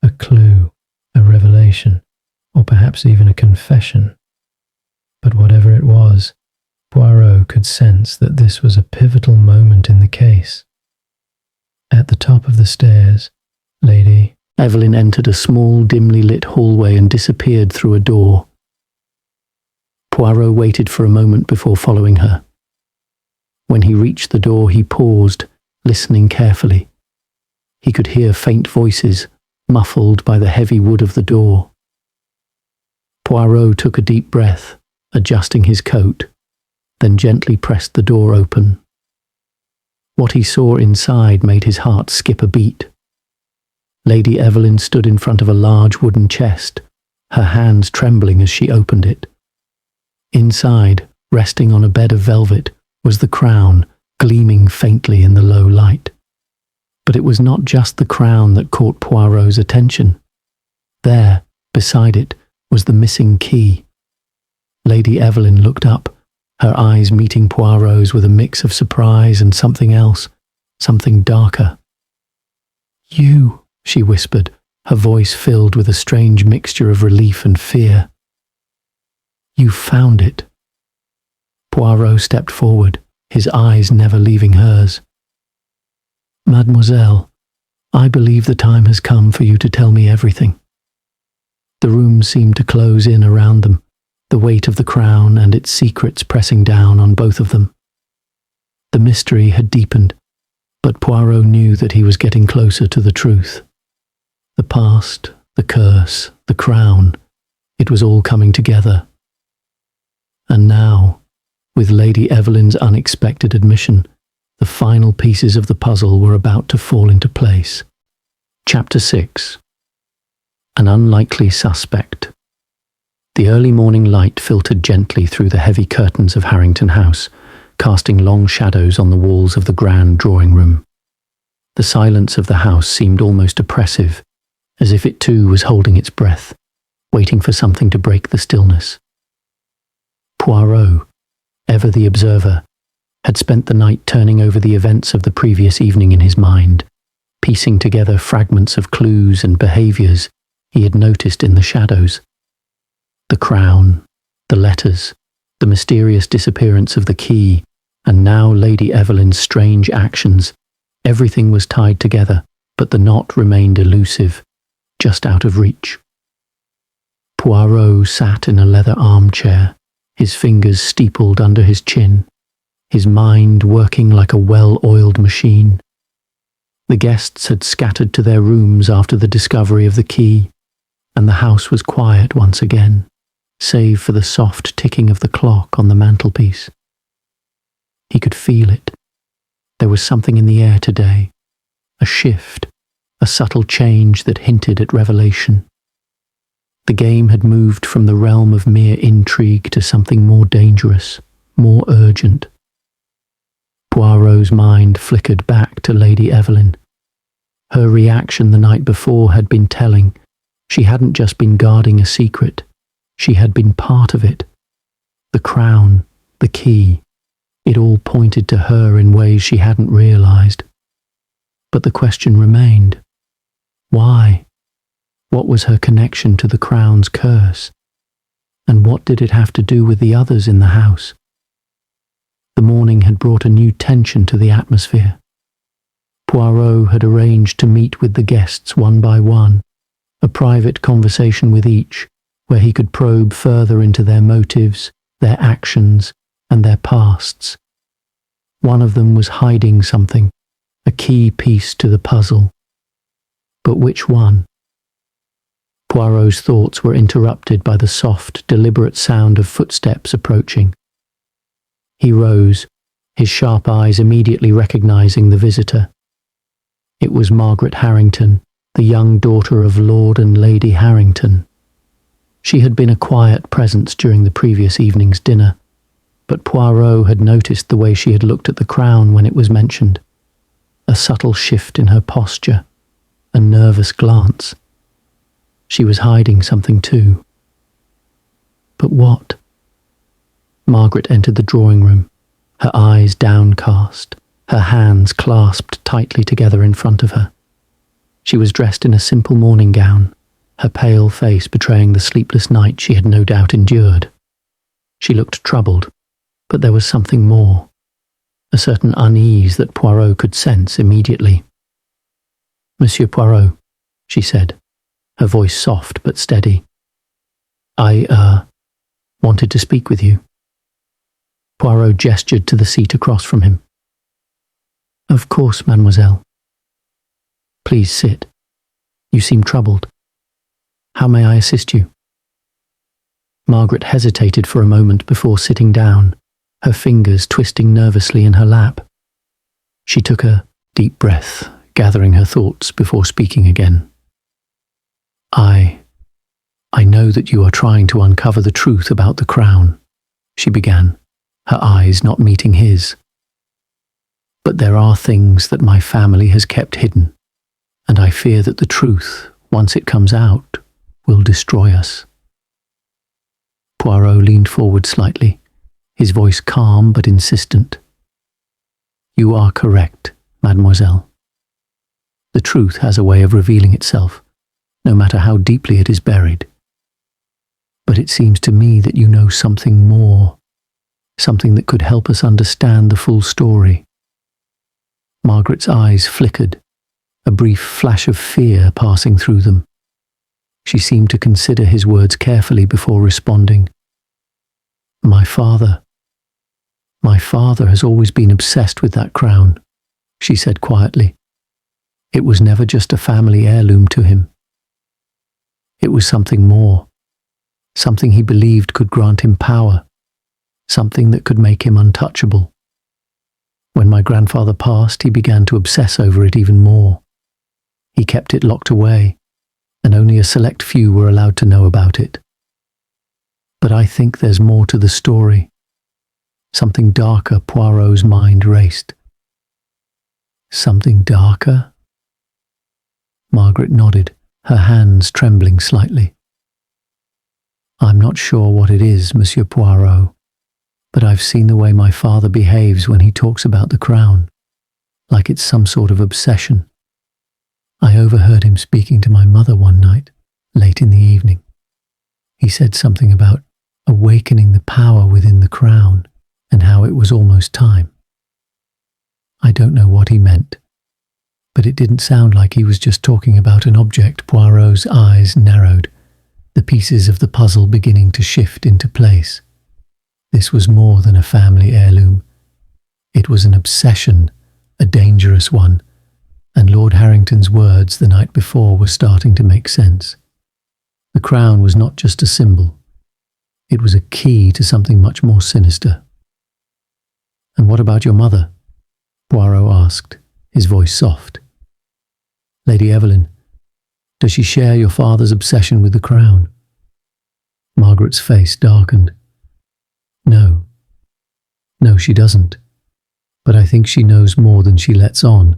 a clue, a revelation, or perhaps even a confession. But whatever it was, Poirot could sense that this was a pivotal moment in the case. At the top of the stairs, Lady Evelyn entered a small, dimly lit hallway and disappeared through a door. Poirot waited for a moment before following her. When he reached the door, he paused, listening carefully. He could hear faint voices, muffled by the heavy wood of the door. Poirot took a deep breath, adjusting his coat, then gently pressed the door open. What he saw inside made his heart skip a beat. Lady Evelyn stood in front of a large wooden chest, her hands trembling as she opened it. Inside, resting on a bed of velvet, was the crown, gleaming faintly in the low light. But it was not just the crown that caught Poirot's attention. There, beside it, was the missing key. Lady Evelyn looked up, her eyes meeting Poirot's with a mix of surprise and something else, something darker. "You," she whispered, her voice filled with a strange mixture of relief and fear. "You found it." Poirot stepped forward, his eyes never leaving hers. "Mademoiselle, I believe the time has come for you to tell me everything. The room seemed to close in around them, the weight of the crown and its secrets pressing down on both of them. The mystery had deepened, but Poirot knew that he was getting closer to the truth. The past, the curse, the crown, it was all coming together. And now, with Lady Evelyn's unexpected admission, the final pieces of the puzzle were about to fall into place. Chapter 6. An unlikely suspect. The early morning light filtered gently through the heavy curtains of Harrington House, casting long shadows on the walls of the grand drawing room. The silence of the house seemed almost oppressive, as if it too was holding its breath, waiting for something to break the stillness. Poirot, ever the observer, had spent the night turning over the events of the previous evening in his mind, piecing together fragments of clues and behaviours he had noticed in the shadows. The crown, the letters, the mysterious disappearance of the key, and now Lady Evelyn's strange actions. Everything was tied together, but the knot remained elusive, just out of reach. Poirot sat in a leather armchair, his fingers steepled under his chin, his mind working like a well-oiled machine. The guests had scattered to their rooms after the discovery of the key, and the house was quiet once again, save for the soft ticking of the clock on the mantelpiece. He could feel it. There was something in the air today, a shift, a subtle change that hinted at revelation. The game had moved from the realm of mere intrigue to something more dangerous, more urgent. Poirot's mind flickered back to Lady Evelyn. Her reaction the night before had been telling. She hadn't just been guarding a secret, she had been part of it. The crown, the key, it all pointed to her in ways she hadn't realized. But the question remained. Why? What was her connection to the crown's curse? And what did it have to do with the others in the house? The morning had brought a new tension to the atmosphere. Poirot had arranged to meet with the guests one by one, a private conversation with each, where he could probe further into their motives, their actions, and their pasts. One of them was hiding something, a key piece to the puzzle. But which one? Poirot's thoughts were interrupted by the soft, deliberate sound of footsteps approaching. He rose, his sharp eyes immediately recognizing the visitor. It was Margaret Harrington, the young daughter of Lord and Lady Harrington. She had been a quiet presence during the previous evening's dinner, but Poirot had noticed the way she had looked at the crown when it was mentioned. A subtle shift in her posture, a nervous glance. She was hiding something too. But what? Margaret entered the drawing room, her eyes downcast, her hands clasped tightly together in front of her. She was dressed in a simple morning gown, her pale face betraying the sleepless night she had no doubt endured. She looked troubled, but there was something more, a certain unease that Poirot could sense immediately. "Monsieur Poirot," she said, her voice soft but steady. I wanted to speak with you." Poirot gestured to the seat across from him. "Of course, mademoiselle. Please sit. You seem troubled. How may I assist you?" Margaret hesitated for a moment before sitting down, her fingers twisting nervously in her lap. She took a deep breath, gathering her thoughts before speaking again. I know that you are trying to uncover the truth about the crown," she began, her eyes not meeting his. "But there are things that my family has kept hidden, and I fear that the truth, once it comes out, will destroy us." Poirot leaned forward slightly, his voice calm but insistent. "You are correct, mademoiselle. The truth has a way of revealing itself, no matter how deeply it is buried. But it seems to me that you know something more, something that could help us understand the full story." Margaret's eyes flickered, a brief flash of fear passing through them. She seemed to consider his words carefully before responding. My father has always been obsessed with that crown, she said quietly. It was never just a family heirloom to him. It was something more, something he believed could grant him power, something that could make him untouchable. When my grandfather passed, he began to obsess over it even more. He kept it locked away, and only a select few were allowed to know about it. But I think there's more to the story. Something darker. Poirot's mind raced. Something darker? Margaret nodded, her hands trembling slightly. I'm not sure what it is, Monsieur Poirot, but I've seen the way my father behaves when he talks about the crown, like it's some sort of obsession. I overheard him speaking to my mother one night, late in the evening. He said something about awakening the power within the crown and how it was almost time. I don't know what he meant, but it didn't sound like he was just talking about an object. Poirot's eyes narrowed, the pieces of the puzzle beginning to shift into place. This was more than a family heirloom. It was an obsession, a dangerous one, and Lord Harrington's words the night before were starting to make sense. The crown was not just a symbol. It was a key to something much more sinister. And what about your mother? Poirot asked, his voice soft. Lady Evelyn, does she share your father's obsession with the crown? Margaret's face darkened. No, she doesn't. But I think she knows more than she lets on.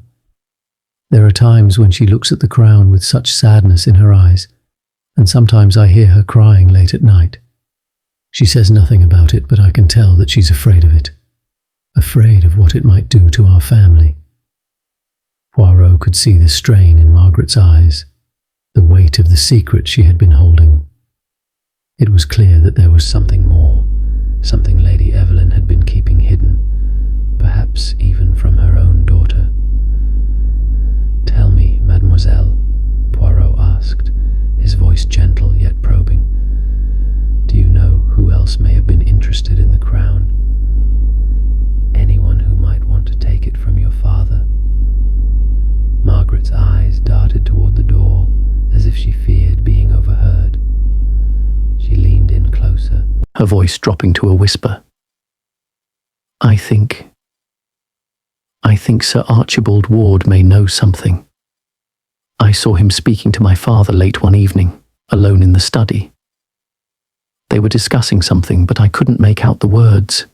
There are times when she looks at the crown with such sadness in her eyes, and sometimes I hear her crying late at night. She says nothing about it, but I can tell that she's afraid of it. Afraid of what it might do to our family. Poirot could see the strain in Margaret's eyes, the weight of the secret she had been holding. It was clear that there was something more, something Lady Evelyn had been keeping hidden, perhaps even from her own daughter. Tell me, mademoiselle, Poirot asked, his voice gentle yet probing. Do you know who else may have been interested in the crown? Anyone who might want to take it from your father? Margaret's eyes darted toward the door, as if she feared being overheard. She leaned in closer, her voice dropping to a whisper. I think Sir Archibald Ward may know something. I saw him speaking to my father late one evening, alone in the study. They were discussing something, but I couldn't make out the words.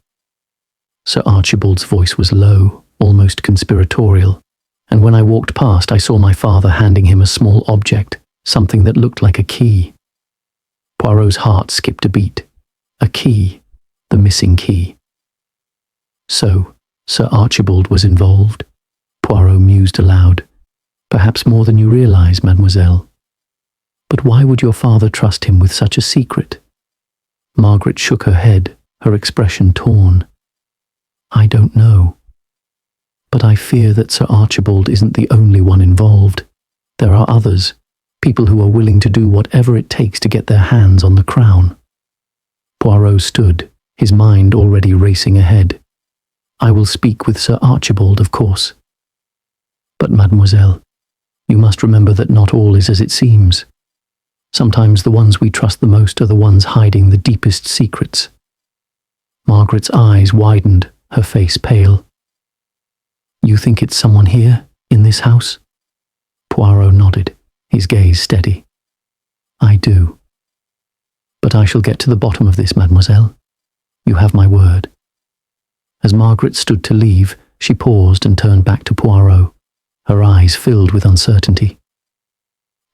Sir Archibald's voice was low, almost conspiratorial, and when I walked past I saw my father handing him a small object, something that looked like a key. Poirot's heart skipped a beat. A key, the missing key. So, Sir Archibald was involved. Poirot mused aloud. Perhaps more than you realize, mademoiselle. But why would your father trust him with such a secret? Margaret shook her head, her expression torn. I don't know. But I fear that Sir Archibald isn't the only one involved. There are others, people who are willing to do whatever it takes to get their hands on the crown. Poirot stood, his mind already racing ahead. I will speak with Sir Archibald, of course. But mademoiselle, you must remember that not all is as it seems. Sometimes the ones we trust the most are the ones hiding the deepest secrets. Margaret's eyes widened, her face pale. You think it's someone here, in this house? Poirot nodded, his gaze steady. I do. But I shall get to the bottom of this, mademoiselle. You have my word. As Margaret stood to leave, she paused and turned back to Poirot, her eyes filled with uncertainty.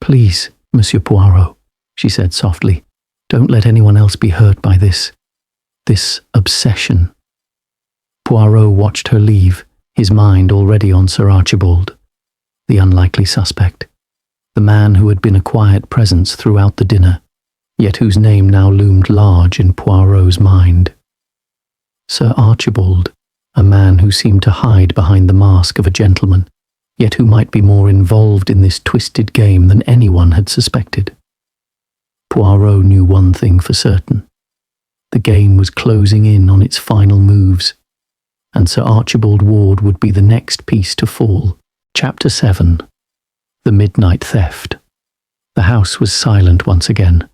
Please, Monsieur Poirot, she said softly, don't let anyone else be hurt by this obsession. Poirot watched her leave, his mind already on Sir Archibald, the unlikely suspect, the man who had been a quiet presence throughout the dinner, yet whose name now loomed large in Poirot's mind. Sir Archibald, a man who seemed to hide behind the mask of a gentleman, yet who might be more involved in this twisted game than anyone had suspected. Poirot knew one thing for certain. The game was closing in on its final moves, and Sir Archibald Ward would be the next piece to fall. Chapter 7. The Midnight Theft. The house was silent once again,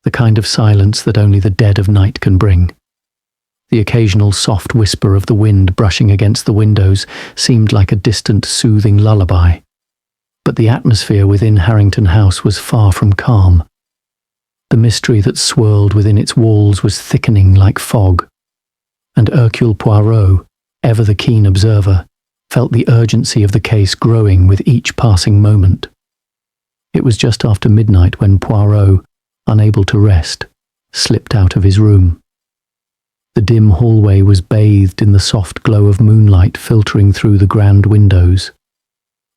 the kind of silence that only the dead of night can bring. The occasional soft whisper of the wind brushing against the windows seemed like a distant, soothing lullaby. But the atmosphere within Harrington House was far from calm. The mystery that swirled within its walls was thickening like fog, and Hercule Poirot, ever the keen observer, felt the urgency of the case growing with each passing moment. It was just after midnight when Poirot, unable to rest, slipped out of his room. The dim hallway was bathed in the soft glow of moonlight filtering through the grand windows.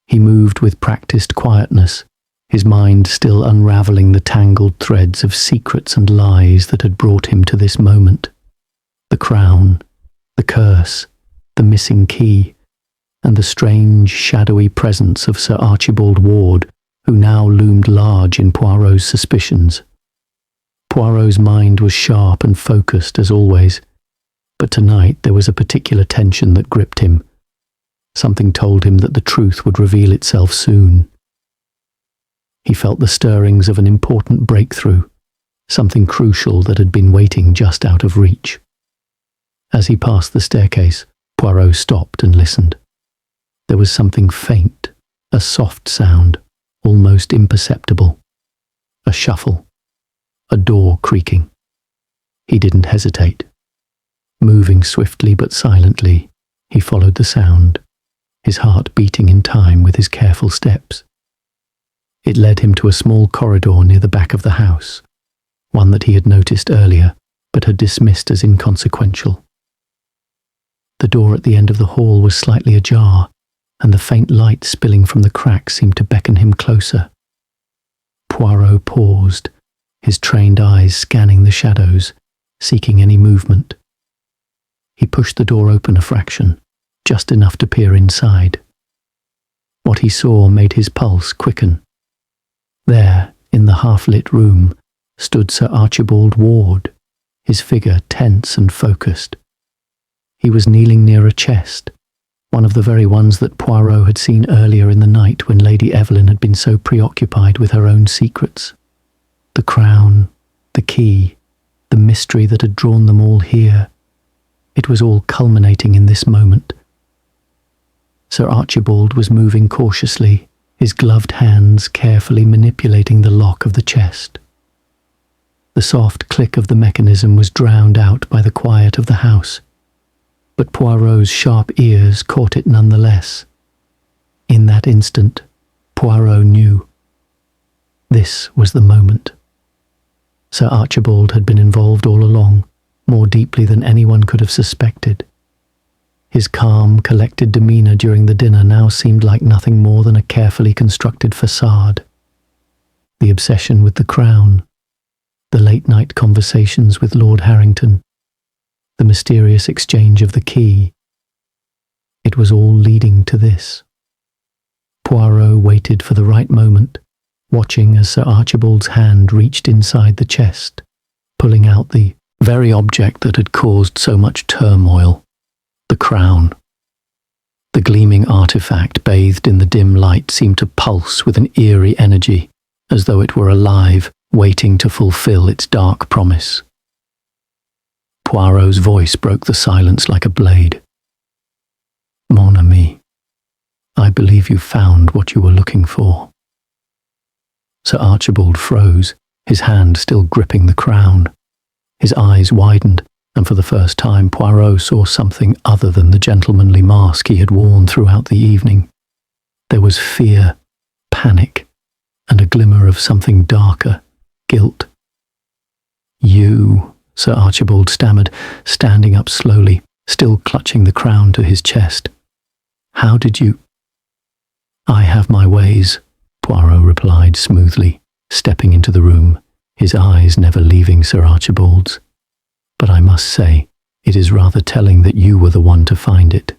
He moved with practiced quietness, his mind still unraveling the tangled threads of secrets and lies that had brought him to this moment. The crown, the curse, the missing key, and the strange, shadowy presence of Sir Archibald Ward, who now loomed large in Poirot's suspicions. Poirot's mind was sharp and focused as always, but tonight there was a particular tension that gripped him. Something told him that the truth would reveal itself soon. He felt the stirrings of an important breakthrough, something crucial that had been waiting just out of reach. As he passed the staircase, Poirot stopped and listened. There was something faint, a soft sound, almost imperceptible. A shuffle, a door creaking. He didn't hesitate. Moving swiftly but silently, he followed the sound, his heart beating in time with his careful steps. It led him to a small corridor near the back of the house, one that he had noticed earlier but had dismissed as inconsequential. The door at the end of the hall was slightly ajar, and the faint light spilling from the crack seemed to beckon him closer. Poirot paused, his trained eyes scanning the shadows, seeking any movement. He pushed the door open a fraction, just enough to peer inside. What he saw made his pulse quicken. There, in the half-lit room, stood Sir Archibald Ward, his figure tense and focused. He was kneeling near a chest, one of the very ones that Poirot had seen earlier in the night when Lady Evelyn had been so preoccupied with her own secrets. The crown, the key, the mystery that had drawn them all here. It was all culminating in this moment. Sir Archibald was moving cautiously, his gloved hands carefully manipulating the lock of the chest. The soft click of the mechanism was drowned out by the quiet of the house, but Poirot's sharp ears caught it nonetheless. In that instant, Poirot knew. This was the moment. Sir Archibald had been involved all along, more deeply than anyone could have suspected. His calm, collected demeanour during the dinner now seemed like nothing more than a carefully constructed facade. The obsession with the crown, the late-night conversations with Lord Harrington, the mysterious exchange of the key. It was all leading to this. Poirot waited for the right moment, watching as Sir Archibald's hand reached inside the chest, pulling out the very object that had caused so much turmoil, the crown. The gleaming artifact bathed in the dim light seemed to pulse with an eerie energy, as though it were alive, waiting to fulfill its dark promise. Poirot's voice broke the silence like a blade. "Mon ami, I believe you found what you were looking for." Sir Archibald froze, his hand still gripping the crown. His eyes widened, and for the first time Poirot saw something other than the gentlemanly mask he had worn throughout the evening. There was fear, panic, and a glimmer of something darker, guilt. "You," Sir Archibald stammered, standing up slowly, still clutching the crown to his chest. "How did you—" "I have my ways," Poirot replied smoothly, stepping into the room, his eyes never leaving Sir Archibald's. "But I must say, it is rather telling that you were the one to find it.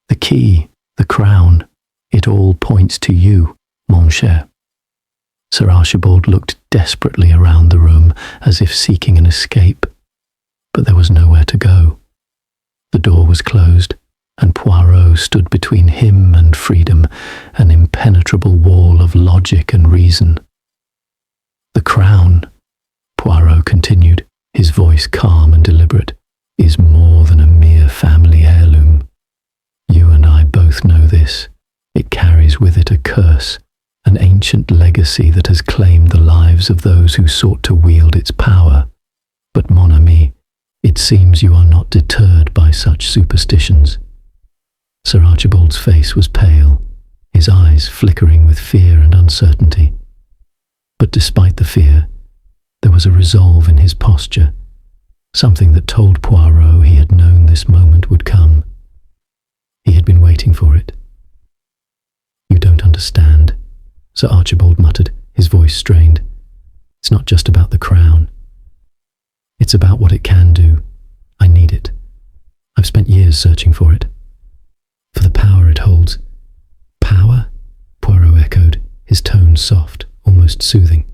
The key, the crown, it all points to you, mon cher." Sir Archibald looked desperately around the room as if seeking an escape, but there was nowhere to go. The door was closed, and Poirot stood between him and freedom, an impenetrable wall of logic and reason. "The crown," Poirot continued, his voice calm and deliberate, "is more than a mere family heirloom. You and I both know this. It carries with it a curse, an ancient legacy that has claimed the lives of those who sought to wield its power. But, mon ami, it seems you are not deterred by such superstitions." Sir Archibald's face was pale, his eyes flickering with fear and uncertainty. But despite the fear, there was a resolve in his posture, something that told Poirot he had known this moment would come. He had been waiting for it. "You don't understand," Sir Archibald muttered, his voice strained. "It's not just about the crown. It's about what it can do. I need it. I've spent years searching for it. For the power it holds." "Power?" Poirot echoed, his tone soft, almost soothing.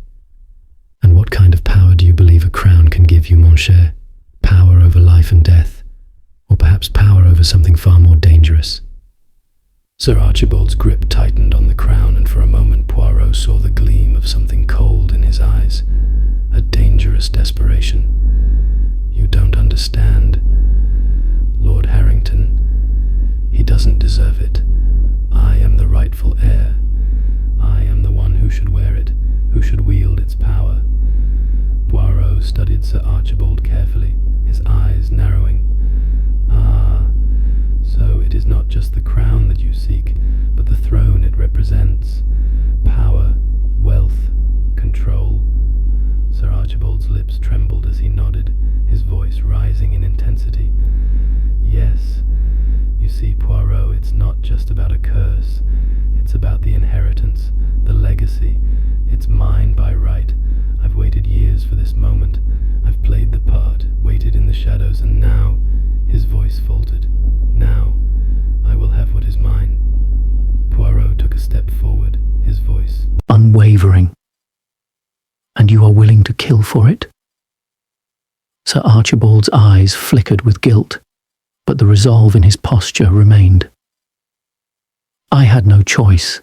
"And what kind of power do you believe a crown can give you, mon cher? Power over life and death? Or perhaps power over something far more dangerous?" Sir Archibald's grip tightened on the crown, and for a moment Poirot saw the gleam of something cold in his eyes, a dangerous desperation. "You don't understand. Lord Harrington, he doesn't deserve it. I am the rightful heir. I am the one who should wear it, who should wield its power." Poirot studied Sir Archibald carefully, his eyes narrowing. "Ah, so it is not just the crown that you seek, but the throne it represents. Power, wealth, control." Sir Archibald's lips trembled as he nodded, his voice rising in intensity. "Yes, you see, Poirot, it's not just about a curse. It's about the inheritance, the legacy. It's mine by right. I've waited years for this moment. I've played the part, waited in the shadows, and now," his voice faltered, "now I will have what is mine." Poirot took a step forward, his voice unwavering. "And you are willing to kill for it?" Sir Archibald's eyes flickered with guilt, but the resolve in his posture remained. "I had no choice.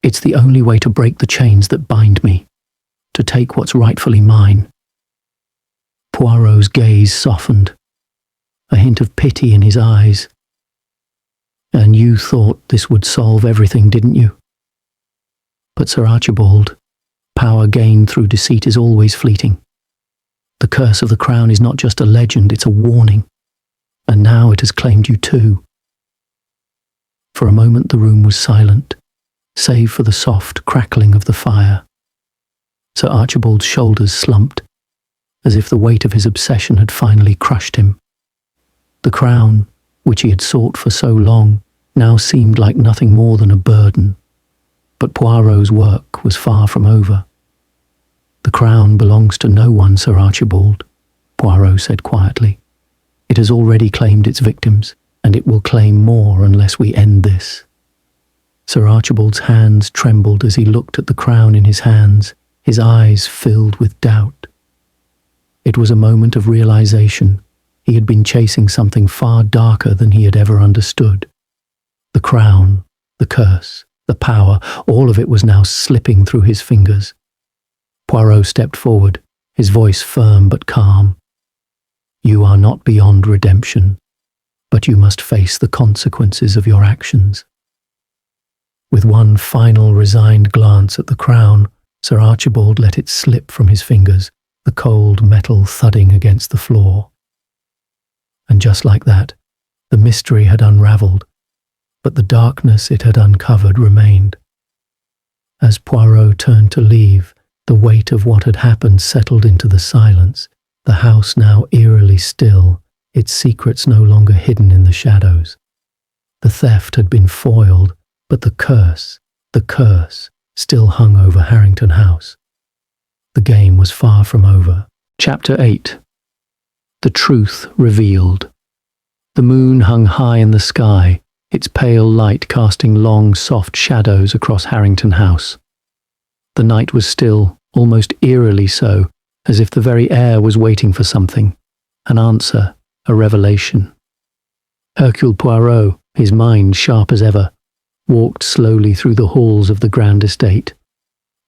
It's the only way to break the chains that bind me, to take what's rightfully mine." Poirot's gaze softened, a hint of pity in his eyes. "And you thought this would solve everything, didn't you?" "But Sir Archibald, power gained through deceit is always fleeting. The curse of the crown is not just a legend, it's a warning. And now it has claimed you too." For a moment the room was silent, save for the soft crackling of the fire. Sir Archibald's shoulders slumped, as if the weight of his obsession had finally crushed him. The crown, which he had sought for so long, now seemed like nothing more than a burden. But Poirot's work was far from over. "The crown belongs to no one, Sir Archibald," Poirot said quietly. "It has already claimed its victims, and it will claim more unless we end this." Sir Archibald's hands trembled as he looked at the crown in his hands, his eyes filled with doubt. It was a moment of realization. He had been chasing something far darker than he had ever understood. The crown, the curse, the power, all of it was now slipping through his fingers. Poirot stepped forward, his voice firm but calm. "You are not beyond redemption, but you must face the consequences of your actions." With one final resigned glance at the crown, Sir Archibald let it slip from his fingers, the cold metal thudding against the floor. And just like that, the mystery had unraveled, but the darkness it had uncovered remained. As Poirot turned to leave, the weight of what had happened settled into the silence, the house now eerily still, its secrets no longer hidden in the shadows. The theft had been foiled, but the curse, still hung over Harrington House. The game was far from over. Chapter 8. The truth revealed. The moon hung high in the sky, its pale light casting long, soft shadows across Harrington House. The night was still, almost eerily so, as if the very air was waiting for something, an answer, a revelation. Hercule Poirot, his mind sharp as ever, walked slowly through the halls of the grand estate,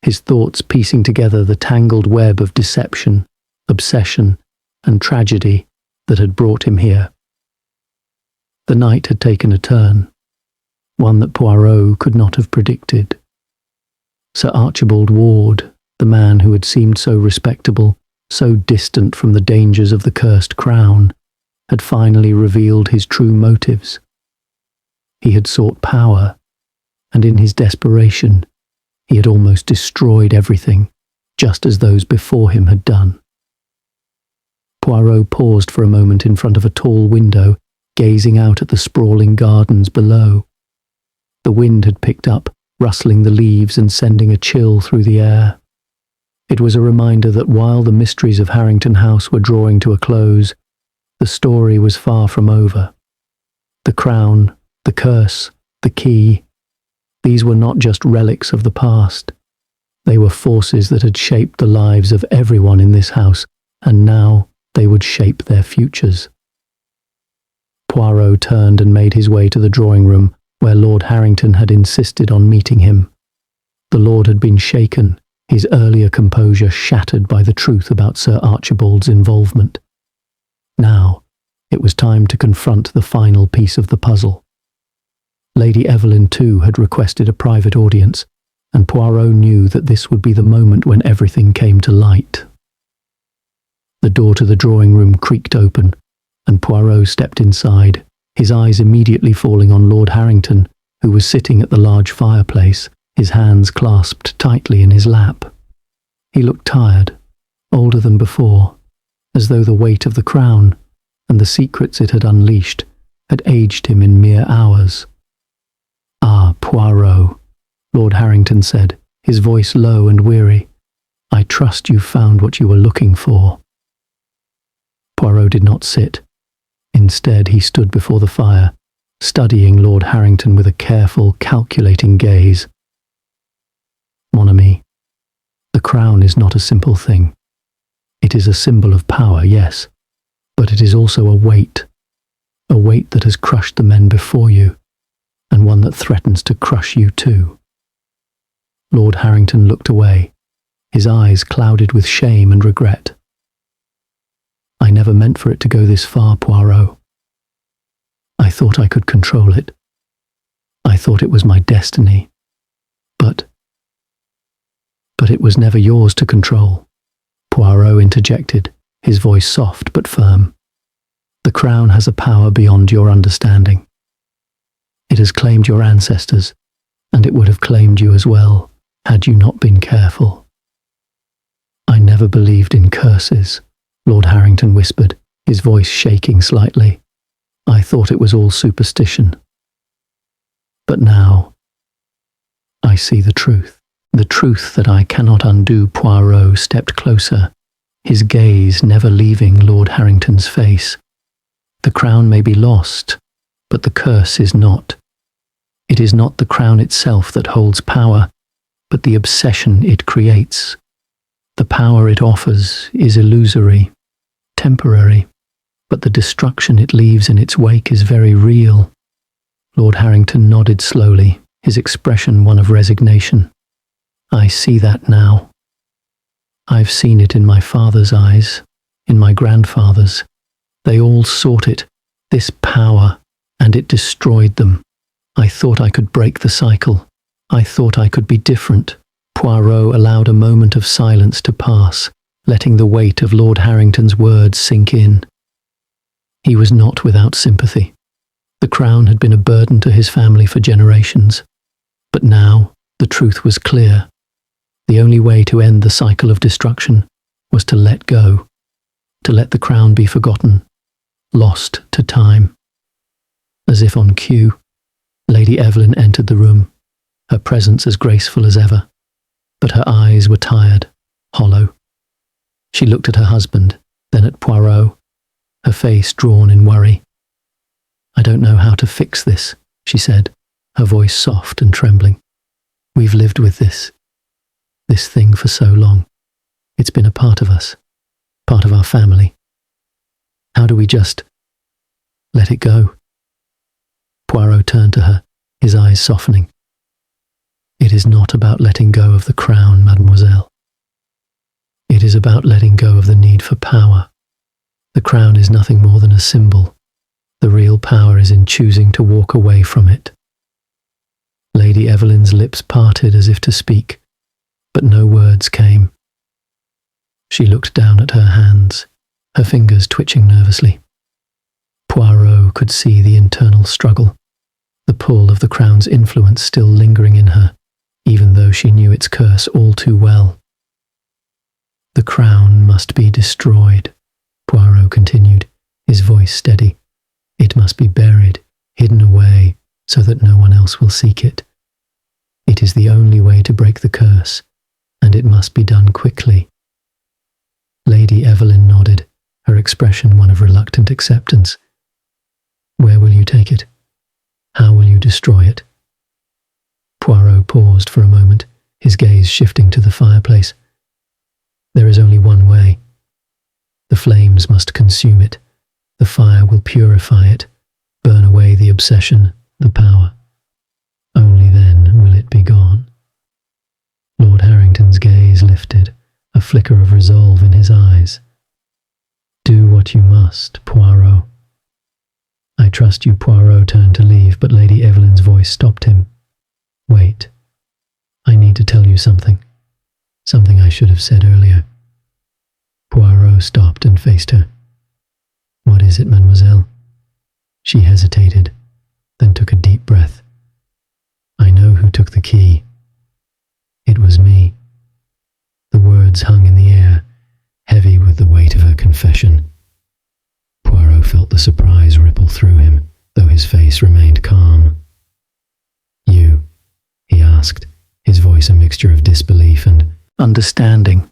his thoughts piecing together the tangled web of deception, obsession, and tragedy that had brought him here. The night had taken a turn, one that Poirot could not have predicted. Sir Archibald Ward, the man who had seemed so respectable, so distant from the dangers of the cursed crown, had finally revealed his true motives. He had sought power, and in his desperation, he had almost destroyed everything, just as those before him had done. Poirot paused for a moment in front of a tall window, gazing out at the sprawling gardens below. The wind had picked up, rustling the leaves and sending a chill through the air. It was a reminder that while the mysteries of Harrington House were drawing to a close, the story was far from over. The crown, the curse, the key, these were not just relics of the past. They were forces that had shaped the lives of everyone in this house, and now they would shape their futures. Poirot turned and made his way to the drawing room where Lord Harrington had insisted on meeting him. The Lord had been shaken, his earlier composure shattered by the truth about Sir Archibald's involvement. Now, it was time to confront the final piece of the puzzle. Lady Evelyn, too, had requested a private audience, and Poirot knew that this would be the moment when everything came to light. The door to the drawing room creaked open, and Poirot stepped inside, his eyes immediately falling on Lord Harrington, who was sitting at the large fireplace, his hands clasped tightly in his lap. He looked tired, older than before, as though the weight of the crown, and the secrets it had unleashed, had aged him in mere hours. "Ah, Poirot," Lord Harrington said, his voice low and weary, "I trust you found what you were looking for." Poirot did not sit. Instead, he stood before the fire, studying Lord Harrington with a careful, calculating gaze. "Mon ami, the crown is not a simple thing. It is a symbol of power, yes, but it is also a weight that has crushed the men before you, and one that threatens to crush you too." Lord Harrington looked away, his eyes clouded with shame and regret. "I never meant for it to go this far, Poirot. I thought I could control it. I thought it was my destiny. But it was never yours to control," Poirot interjected, his voice soft but firm. "The crown has a power beyond your understanding. It has claimed your ancestors, and it would have claimed you as well, had you not been careful." "I never believed in curses," Lord Harrington whispered, his voice shaking slightly. "I thought it was all superstition. But now, I see the truth that I cannot undo." Poirot stepped closer, his gaze never leaving Lord Harrington's face. "The crown may be lost, but the curse is not. It is not the crown itself that holds power, but the obsession it creates. The power it offers is illusory, temporary, but the destruction it leaves in its wake is very real." Lord Harrington nodded slowly, his expression one of resignation. "I see that now. I've seen it in my father's eyes, in my grandfather's. They all sought it, this power, and it destroyed them. I thought I could break the cycle. I thought I could be different." Poirot allowed a moment of silence to pass, letting the weight of Lord Harrington's words sink in. He was not without sympathy. The crown had been a burden to his family for generations. But now the truth was clear. The only way to end the cycle of destruction was to let go, to let the crown be forgotten, lost to time. As if on cue, Lady Evelyn entered the room, her presence as graceful as ever, but her eyes were tired, hollow. She looked at her husband, then at Poirot, her face drawn in worry. "I don't know how to fix this," she said, her voice soft and trembling. "We've lived with this thing for so long." It's been a part of us, part of our family. How do we just let it go? Poirot turned to her, his eyes softening. It is not about letting go of the crown, mademoiselle. It is about letting go of the need for power. The crown is nothing more than a symbol. The real power is in choosing to walk away from it. Lady Evelyn's lips parted as if to speak, but no words came. She looked down at her hands, her fingers twitching nervously. Poirot could see the internal struggle, the pull of the crown's influence still lingering in her, even though she knew its curse all too well. The crown must be destroyed, Poirot continued, his voice steady. It must be buried, hidden away, so that no one else will seek it. It is the only way to break the curse, and it must be done quickly. Lady Evelyn nodded, her expression one of reluctant acceptance. Where will you take it? How will you destroy it? Poirot paused for a moment, his gaze shifting to the fireplace. There is only one way. The flames must consume it. The fire will purify it, burn away the obsession, the power. Only then will it be gone. Lord Harrington's gaze lifted, a flicker of resolve in his eyes. Do what you must, Poirot. I trust you. Poirot turned to leave, but Lady Evelyn's voice stopped him. Wait. I need to tell you something. Something I should have said earlier. Poirot stopped and faced her. What is it, mademoiselle? She hesitated, then took a deep breath. I know who took the key. It was me. The words hung in the air, heavy with the weight of her confession. Poirot felt the surprise ripple through him, though his face remained calm. You? He asked, his voice a mixture of disbelief and understanding.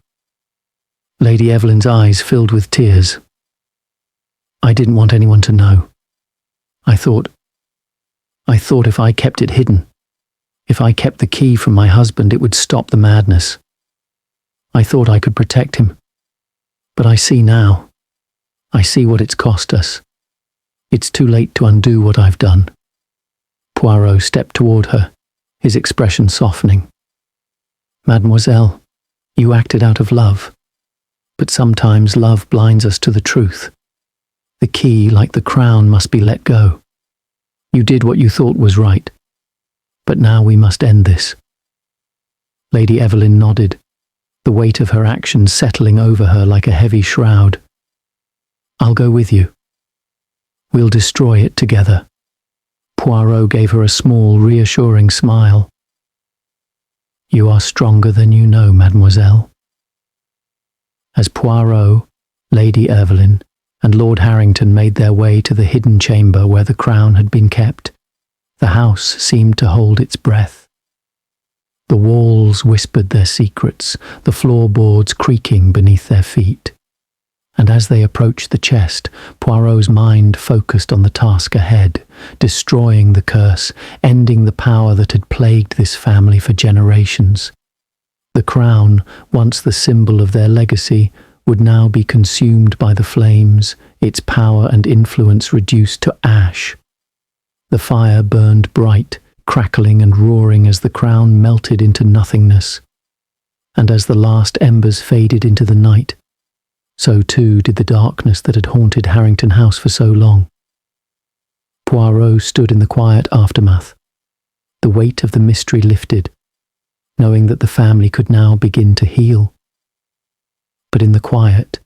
Lady Evelyn's eyes filled with tears. I didn't want anyone to know. I thought if I kept it hidden, if I kept the key from my husband, it would stop the madness. I thought I could protect him. But I see now. I see what it's cost us. It's too late to undo what I've done. Poirot stepped toward her, his expression softening. Mademoiselle, you acted out of love. But sometimes love blinds us to the truth. The key, like the crown, must be let go. You did what you thought was right. But now we must end this. Lady Evelyn nodded, the weight of her actions settling over her like a heavy shroud. I'll go with you. We'll destroy it together. Poirot gave her a small, reassuring smile. You are stronger than you know, mademoiselle. As Poirot, Lady Evelyn, and Lord Harrington made their way to the hidden chamber where the crown had been kept, the house seemed to hold its breath. The walls whispered their secrets, the floorboards creaking beneath their feet. And as they approached the chest, Poirot's mind focused on the task ahead, destroying the curse, ending the power that had plagued this family for generations. The crown, once the symbol of their legacy, would now be consumed by the flames, its power and influence reduced to ash. The fire burned bright, crackling and roaring as the crown melted into nothingness. And as the last embers faded into the night, so too did the darkness that had haunted Harrington House for so long. Poirot stood in the quiet aftermath. The weight of the mystery lifted, knowing that the family could now begin to heal. But in the quiet,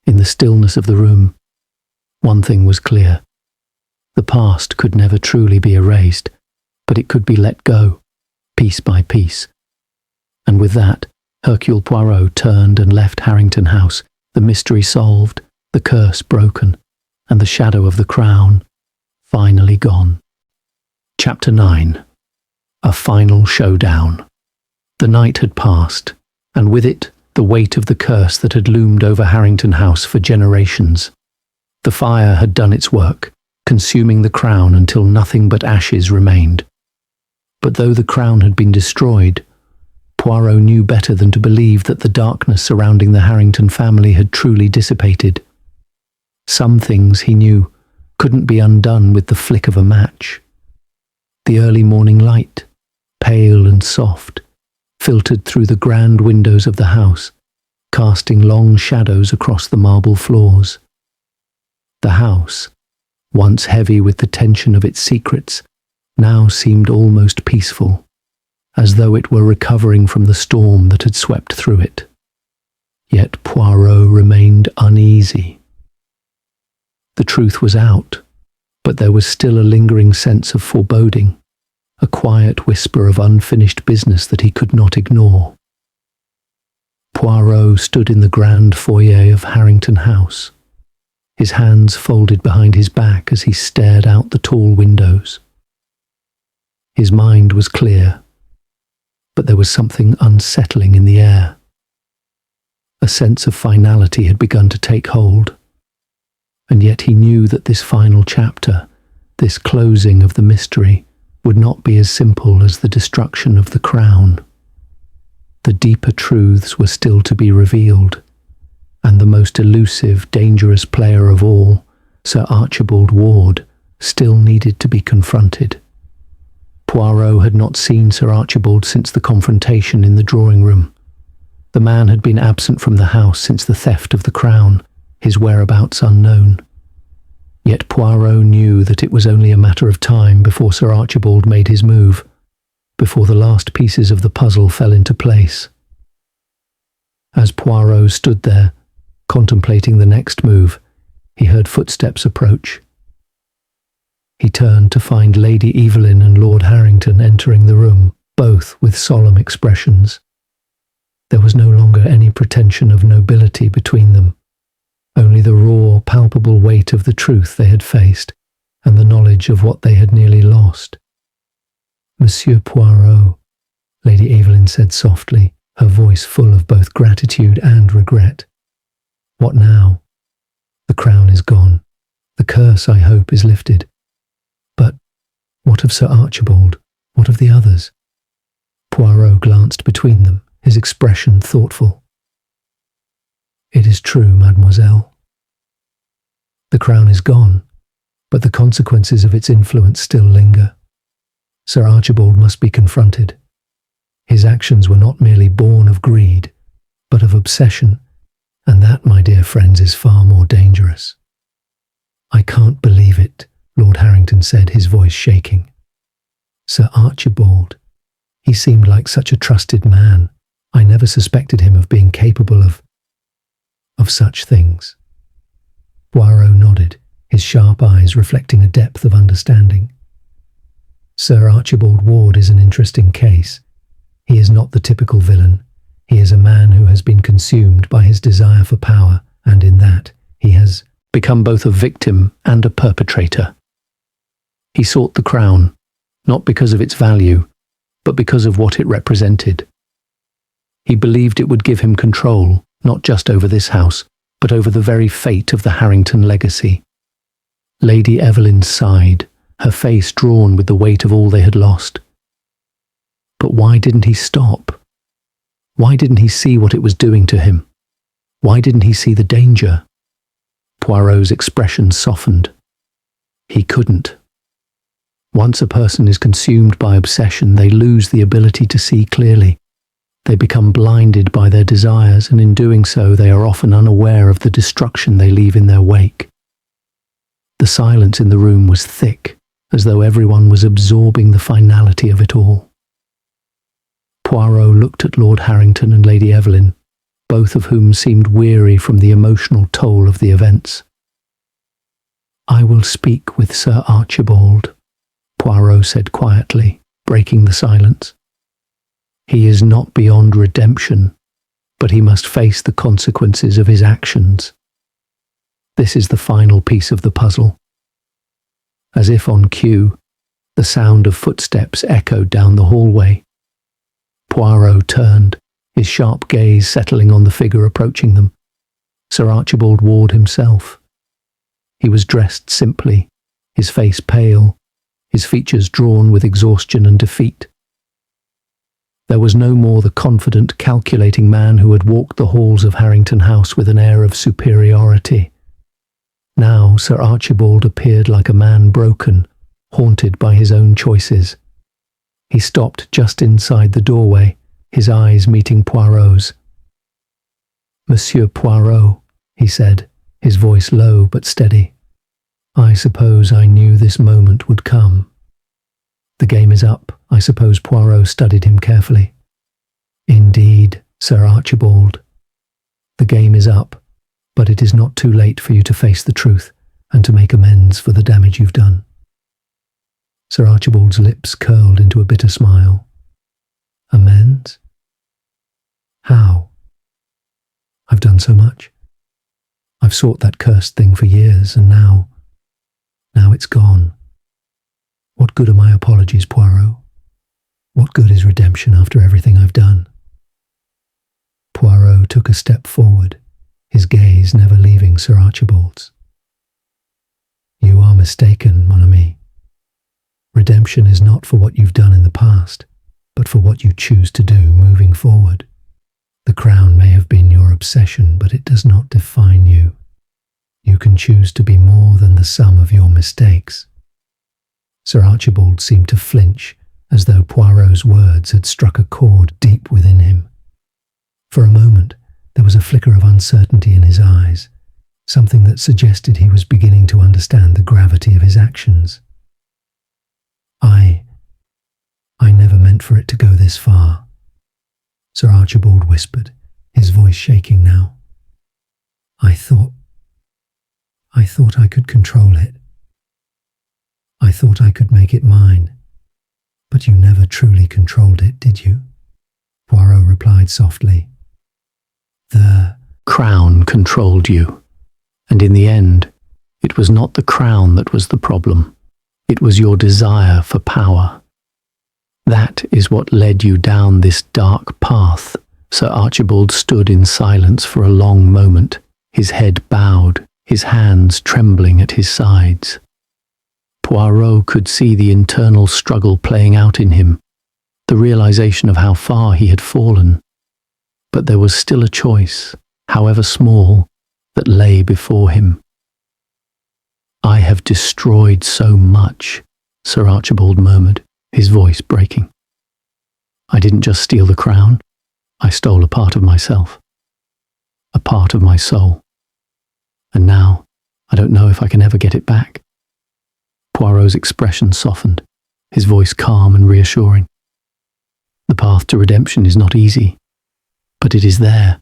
in the stillness of the room, one thing was clear. The past could never truly be erased, but it could be let go, piece by piece. And with that, Hercule Poirot turned and left Harrington House, the mystery solved, the curse broken, and the shadow of the crown finally gone. Chapter 9. A final showdown. The night had passed, and with it the weight of the curse that had loomed over Harrington House for generations. The fire had done its work, consuming the crown until nothing but ashes remained. But though the crown had been destroyed, Poirot knew better than to believe that the darkness surrounding the Harrington family had truly dissipated. Some things, he knew, couldn't be undone with the flick of a match. The early morning light, pale and soft, filtered through the grand windows of the house, casting long shadows across the marble floors. The house, once heavy with the tension of its secrets, now seemed almost peaceful, as though it were recovering from the storm that had swept through it. Yet Poirot remained uneasy. The truth was out, but there was still a lingering sense of foreboding, a quiet whisper of unfinished business that he could not ignore. Poirot stood in the grand foyer of Harrington House, his hands folded behind his back as he stared out the tall windows. His mind was clear, but there was something unsettling in the air. A sense of finality had begun to take hold, and yet he knew that this final chapter, this closing of the mystery, would not be as simple as the destruction of the crown. The deeper truths were still to be revealed, and the most elusive, dangerous player of all, Sir Archibald Ward, still needed to be confronted. Poirot had not seen Sir Archibald since the confrontation in the drawing room. The man had been absent from the house since the theft of the crown, his whereabouts unknown. Yet Poirot knew that it was only a matter of time before Sir Archibald made his move, before the last pieces of the puzzle fell into place. As Poirot stood there, contemplating the next move, he heard footsteps approach. He turned to find Lady Evelyn and Lord Harrington entering the room, both with solemn expressions. There was no longer any pretension of nobility between them, only the raw, palpable weight of the truth they had faced, and the knowledge of what they had nearly lost. "Monsieur Poirot," Lady Evelyn said softly, her voice full of both gratitude and regret. "What now? The crown is gone. The curse, I hope, is lifted. But what of Sir Archibald? What of the others?" Poirot glanced between them, his expression thoughtful. "It is true, mademoiselle. The crown is gone, but the consequences of its influence still linger. Sir Archibald must be confronted. His actions were not merely born of greed, but of obsession, and that, my dear friends, is far more dangerous." "I can't believe it," Lord Harrington said, his voice shaking. "Sir Archibald, he seemed like such a trusted man. I never suspected him of being capable of such things." Poirot nodded, his sharp eyes reflecting a depth of understanding. "Sir Archibald Ward is an interesting case. He is not the typical villain. He is a man who has been consumed by his desire for power, and in that he has become both a victim and a perpetrator. He sought the crown, not because of its value, but because of what it represented. He believed it would give him control, not just over this house, but over the very fate of the Harrington legacy." Lady Evelyn sighed, her face drawn with the weight of all they had lost. But why didn't he stop? Why didn't he see what it was doing to him? Why didn't he see the danger? Poirot's expression softened. He couldn't. Once a person is consumed by obsession, they lose the ability to see clearly. They become blinded by their desires, and in doing so they are often unaware of the destruction they leave in their wake. The silence in the room was thick, as though everyone was absorbing the finality of it all. Poirot looked at Lord Harrington and Lady Evelyn, both of whom seemed weary from the emotional toll of the events. "I will speak with Sir Archibald," Poirot said quietly, breaking the silence. "He is not beyond redemption, but he must face the consequences of his actions. This is the final piece of the puzzle." As if on cue, the sound of footsteps echoed down the hallway. Poirot turned, his sharp gaze settling on the figure approaching them, Sir Archibald Ward himself. He was dressed simply, his face pale, his features drawn with exhaustion and defeat. There was no more the confident, calculating man who had walked the halls of Harrington House with an air of superiority. Now Sir Archibald appeared like a man broken, haunted by his own choices. He stopped just inside the doorway, his eyes meeting Poirot's. "Monsieur Poirot," he said, his voice low but steady. "I suppose I knew this moment would come." "The game is up," I suppose Poirot studied him carefully. "Indeed, Sir Archibald. The game is up, but it is not too late for you to face the truth and to make amends for the damage you've done." Sir Archibald's lips curled into a bitter smile. "Amends? How? I've done so much. I've sought that cursed thing for years, and now it's gone. What good are my apologies, Poirot? What good is redemption after everything I've done?" Poirot took a step forward, his gaze never leaving Sir Archibald's. "You are mistaken, mon ami. Redemption is not for what you've done in the past, but for what you choose to do moving forward. The crown may have been your obsession, but it does not define you. You can choose to be more than the sum of your mistakes." Sir Archibald seemed to flinch, as though Poirot's words had struck a chord deep within him. For a moment, there was a flicker of uncertainty in his eyes, something that suggested he was beginning to understand the gravity of his actions. I never meant for it to go this far," Sir Archibald whispered, his voice shaking now. I thought I could control it. I thought I could make it mine. But you never truly controlled it, did you?" Poirot replied softly. "The crown controlled you, and in the end, it was not the crown that was the problem. It was your desire for power. That is what led you down this dark path." Sir Archibald stood in silence for a long moment, his head bowed, his hands trembling at his sides. Poirot could see the internal struggle playing out in him, the realization of how far he had fallen. But there was still a choice, however small, that lay before him. "I have destroyed so much," Sir Archibald murmured, his voice breaking. "I didn't just steal the crown, I stole a part of myself, a part of my soul. And now, I don't know if I can ever get it back." Poirot's expression softened, his voice calm and reassuring. "The path to redemption is not easy, but it is there,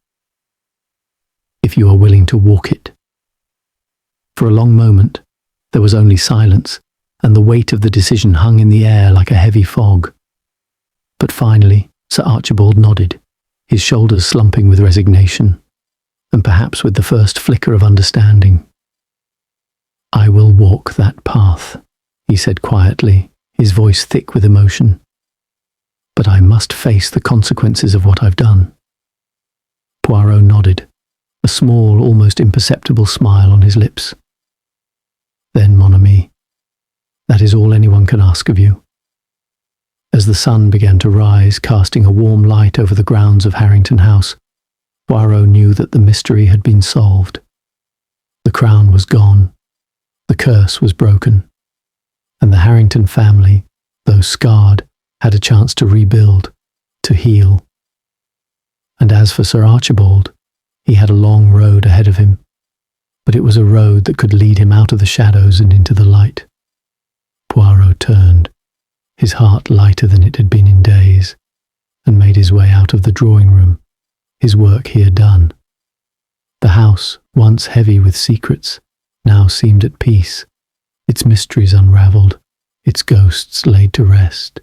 if you are willing to walk it." For a long moment, there was only silence, and the weight of the decision hung in the air like a heavy fog. But finally, Sir Archibald nodded, his shoulders slumping with resignation, and perhaps with the first flicker of understanding. "I will walk that path," he said quietly, his voice thick with emotion. "But I must face the consequences of what I've done." Poirot nodded, a small, almost imperceptible smile on his lips. "Then, mon ami, that is all anyone can ask of you." As the sun began to rise, casting a warm light over the grounds of Harrington House, Poirot knew that the mystery had been solved. The crown was gone, the curse was broken, and the Harrington family, though scarred, had a chance to rebuild, to heal. And as for Sir Archibald, he had a long road ahead of him, but it was a road that could lead him out of the shadows and into the light. Poirot turned, his heart lighter than it had been in days, and made his way out of the drawing room, his work here done. The house, once heavy with secrets, now seemed at peace, its mysteries unravelled, its ghosts laid to rest.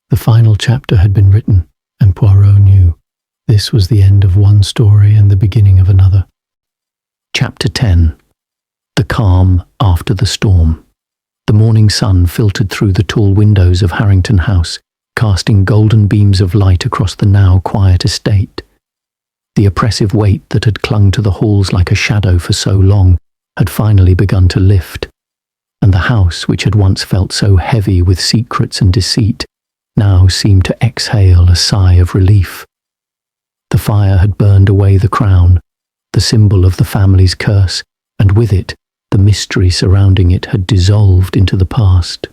The final chapter had been written, and Poirot knew this was the end of one story and the beginning of another. Chapter 10. The calm after the storm. The morning sun filtered through the tall windows of Harrington House, casting golden beams of light across the now quiet estate. The oppressive weight that had clung to the halls like a shadow for so long had finally begun to lift, and the house, which had once felt so heavy with secrets and deceit, now seemed to exhale a sigh of relief. The fire had burned away the crown, the symbol of the family's curse, and with it, the mystery surrounding it had dissolved into the past.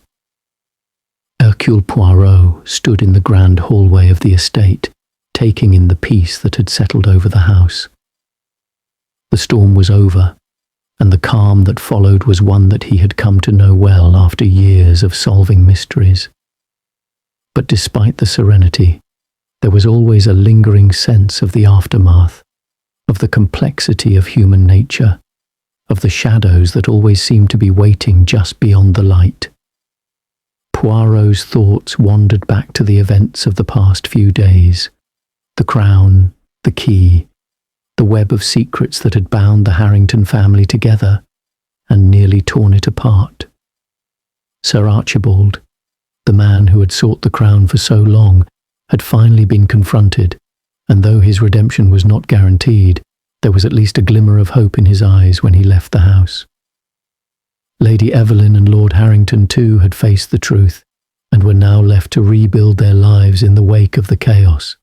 Hercule Poirot stood in the grand hallway of the estate, taking in the peace that had settled over the house. The storm was over, and the calm that followed was one that he had come to know well after years of solving mysteries. But despite the serenity, there was always a lingering sense of the aftermath, of the complexity of human nature, of the shadows that always seemed to be waiting just beyond the light. Poirot's thoughts wandered back to the events of the past few days, the crown, the key, the web of secrets that had bound the Harrington family together and nearly torn it apart. Sir Archibald, the man who had sought the crown for so long, had finally been confronted, and though his redemption was not guaranteed, there was at least a glimmer of hope in his eyes when he left the house. Lady Evelyn and Lord Harrington too had faced the truth, and were now left to rebuild their lives in the wake of the chaos.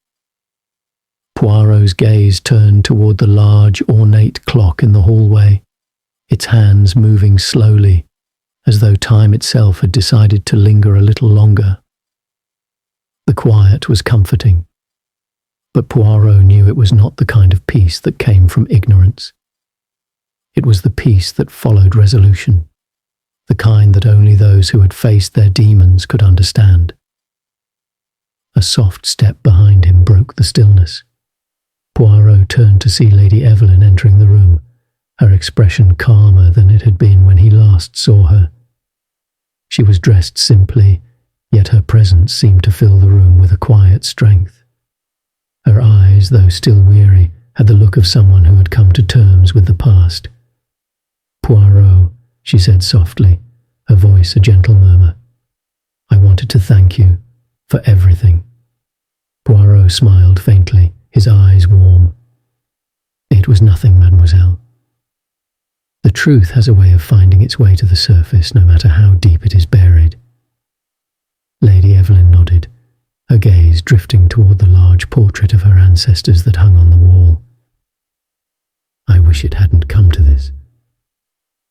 Poirot's gaze turned toward the large, ornate clock in the hallway, its hands moving slowly, as though time itself had decided to linger a little longer. The quiet was comforting, but Poirot knew it was not the kind of peace that came from ignorance. It was the peace that followed resolution, the kind that only those who had faced their demons could understand. A soft step behind him broke the stillness. Poirot turned to see Lady Evelyn entering the room, her expression calmer than it had been when he last saw her. She was dressed simply, yet her presence seemed to fill the room with a quiet strength. Her eyes, though still weary, had the look of someone who had come to terms with the past. "Poirot," she said softly, her voice a gentle murmur. "I wanted to thank you for everything." Poirot smiled faintly, his eyes warm. "It was nothing, mademoiselle. The truth has a way of finding its way to the surface, no matter how deep it is buried." Lady Evelyn nodded, her gaze drifting toward the large portrait of her ancestors that hung on the wall. "I wish it hadn't come to this.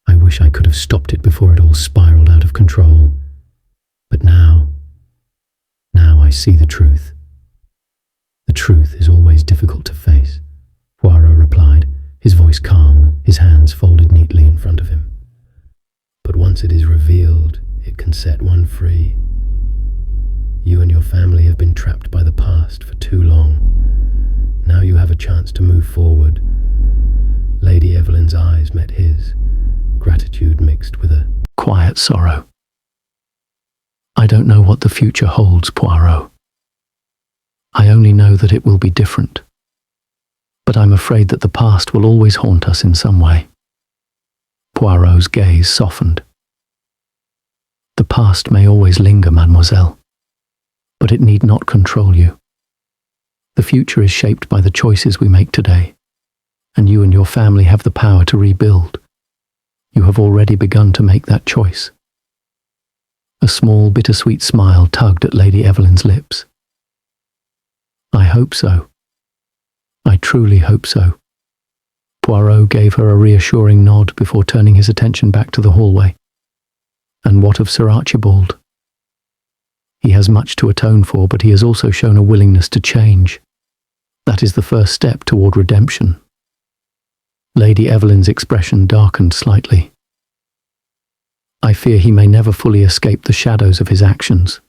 I wish I could have stopped it before it all spiraled out of control. But now I see the truth." "The truth is always difficult to face," Poirot replied, his voice calm, his hands folded neatly in front of him. "But once it is revealed, it can set one free. You and your family have been trapped by the past for too long. Now you have a chance to move forward." Lady Evelyn's eyes met his, gratitude mixed with a quiet sorrow. "I don't know what the future holds, Poirot. I only know that it will be different. But I'm afraid that the past will always haunt us in some way." Poirot's gaze softened. "The past may always linger, mademoiselle, but it need not control you. The future is shaped by the choices we make today, and you and your family have the power to rebuild. You have already begun to make that choice." A small, bittersweet smile tugged at Lady Evelyn's lips. "I hope so. I truly hope so." Poirot gave her a reassuring nod before turning his attention back to the hallway. "And what of Sir Archibald? He has much to atone for, but he has also shown a willingness to change. That is the first step toward redemption." Lady Evelyn's expression darkened slightly. "I fear he may never fully escape the shadows of his actions.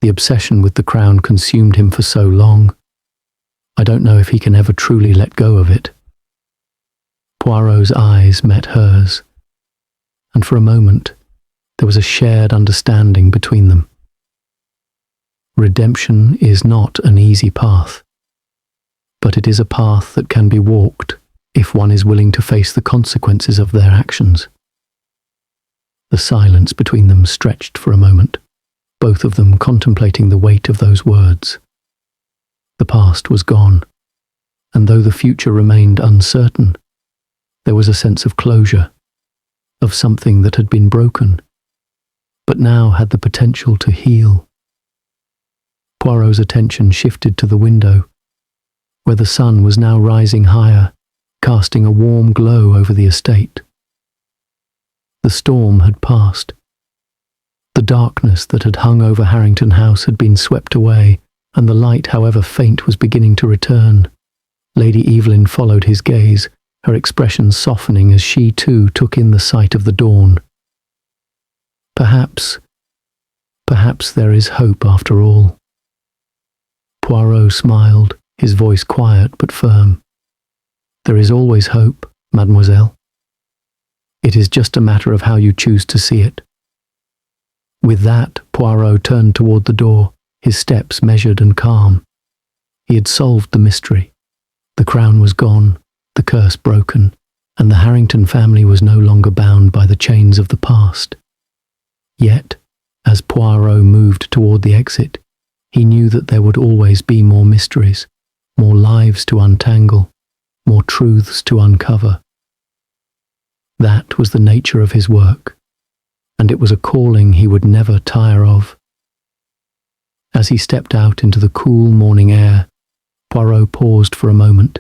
The obsession with the crown consumed him for so long. I don't know if he can ever truly let go of it." Poirot's eyes met hers, and for a moment there was a shared understanding between them. Redemption is not an easy path, but it is a path that can be walked if one is willing to face the consequences of their actions. The silence between them stretched for a moment, both of them contemplating the weight of those words. The past was gone, and though the future remained uncertain, there was a sense of closure, of something that had been broken, but now had the potential to heal. Poirot's attention shifted to the window, where the sun was now rising higher, casting a warm glow over the estate. The storm had passed. The darkness that had hung over Harrington House had been swept away, and the light, however faint, was beginning to return. Lady Evelyn followed his gaze, her expression softening as she too took in the sight of the dawn. Perhaps there is hope after all. Poirot smiled, his voice quiet but firm. There is always hope, mademoiselle. It is just a matter of how you choose to see it. With that, Poirot turned toward the door, his steps measured and calm. He had solved the mystery. The crown was gone, the curse broken, and the Harrington family was no longer bound by the chains of the past. Yet, as Poirot moved toward the exit, he knew that there would always be more mysteries, more lives to untangle, more truths to uncover. That was the nature of his work, and it was a calling he would never tire of. As he stepped out into the cool morning air, Poirot paused for a moment,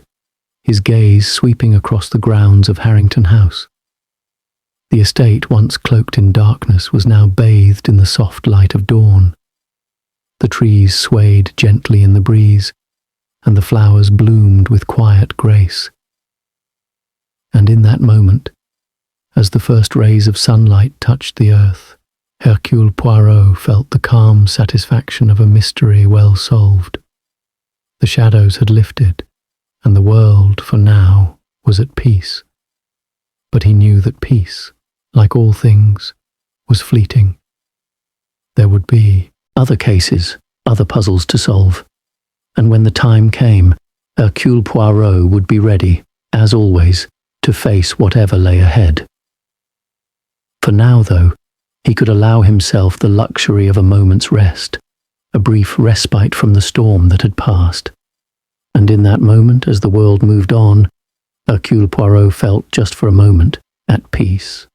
his gaze sweeping across the grounds of Harrington House. The estate, once cloaked in darkness, was now bathed in the soft light of dawn. The trees swayed gently in the breeze, and the flowers bloomed with quiet grace. And in that moment, as the first rays of sunlight touched the earth, Hercule Poirot felt the calm satisfaction of a mystery well solved. The shadows had lifted, and the world, for now, was at peace. But he knew that peace, like all things, was fleeting. There would be other cases, other puzzles to solve, and when the time came, Hercule Poirot would be ready, as always, to face whatever lay ahead. For now, though, he could allow himself the luxury of a moment's rest, a brief respite from the storm that had passed. And in that moment, as the world moved on, Hercule Poirot felt, just for a moment, at peace.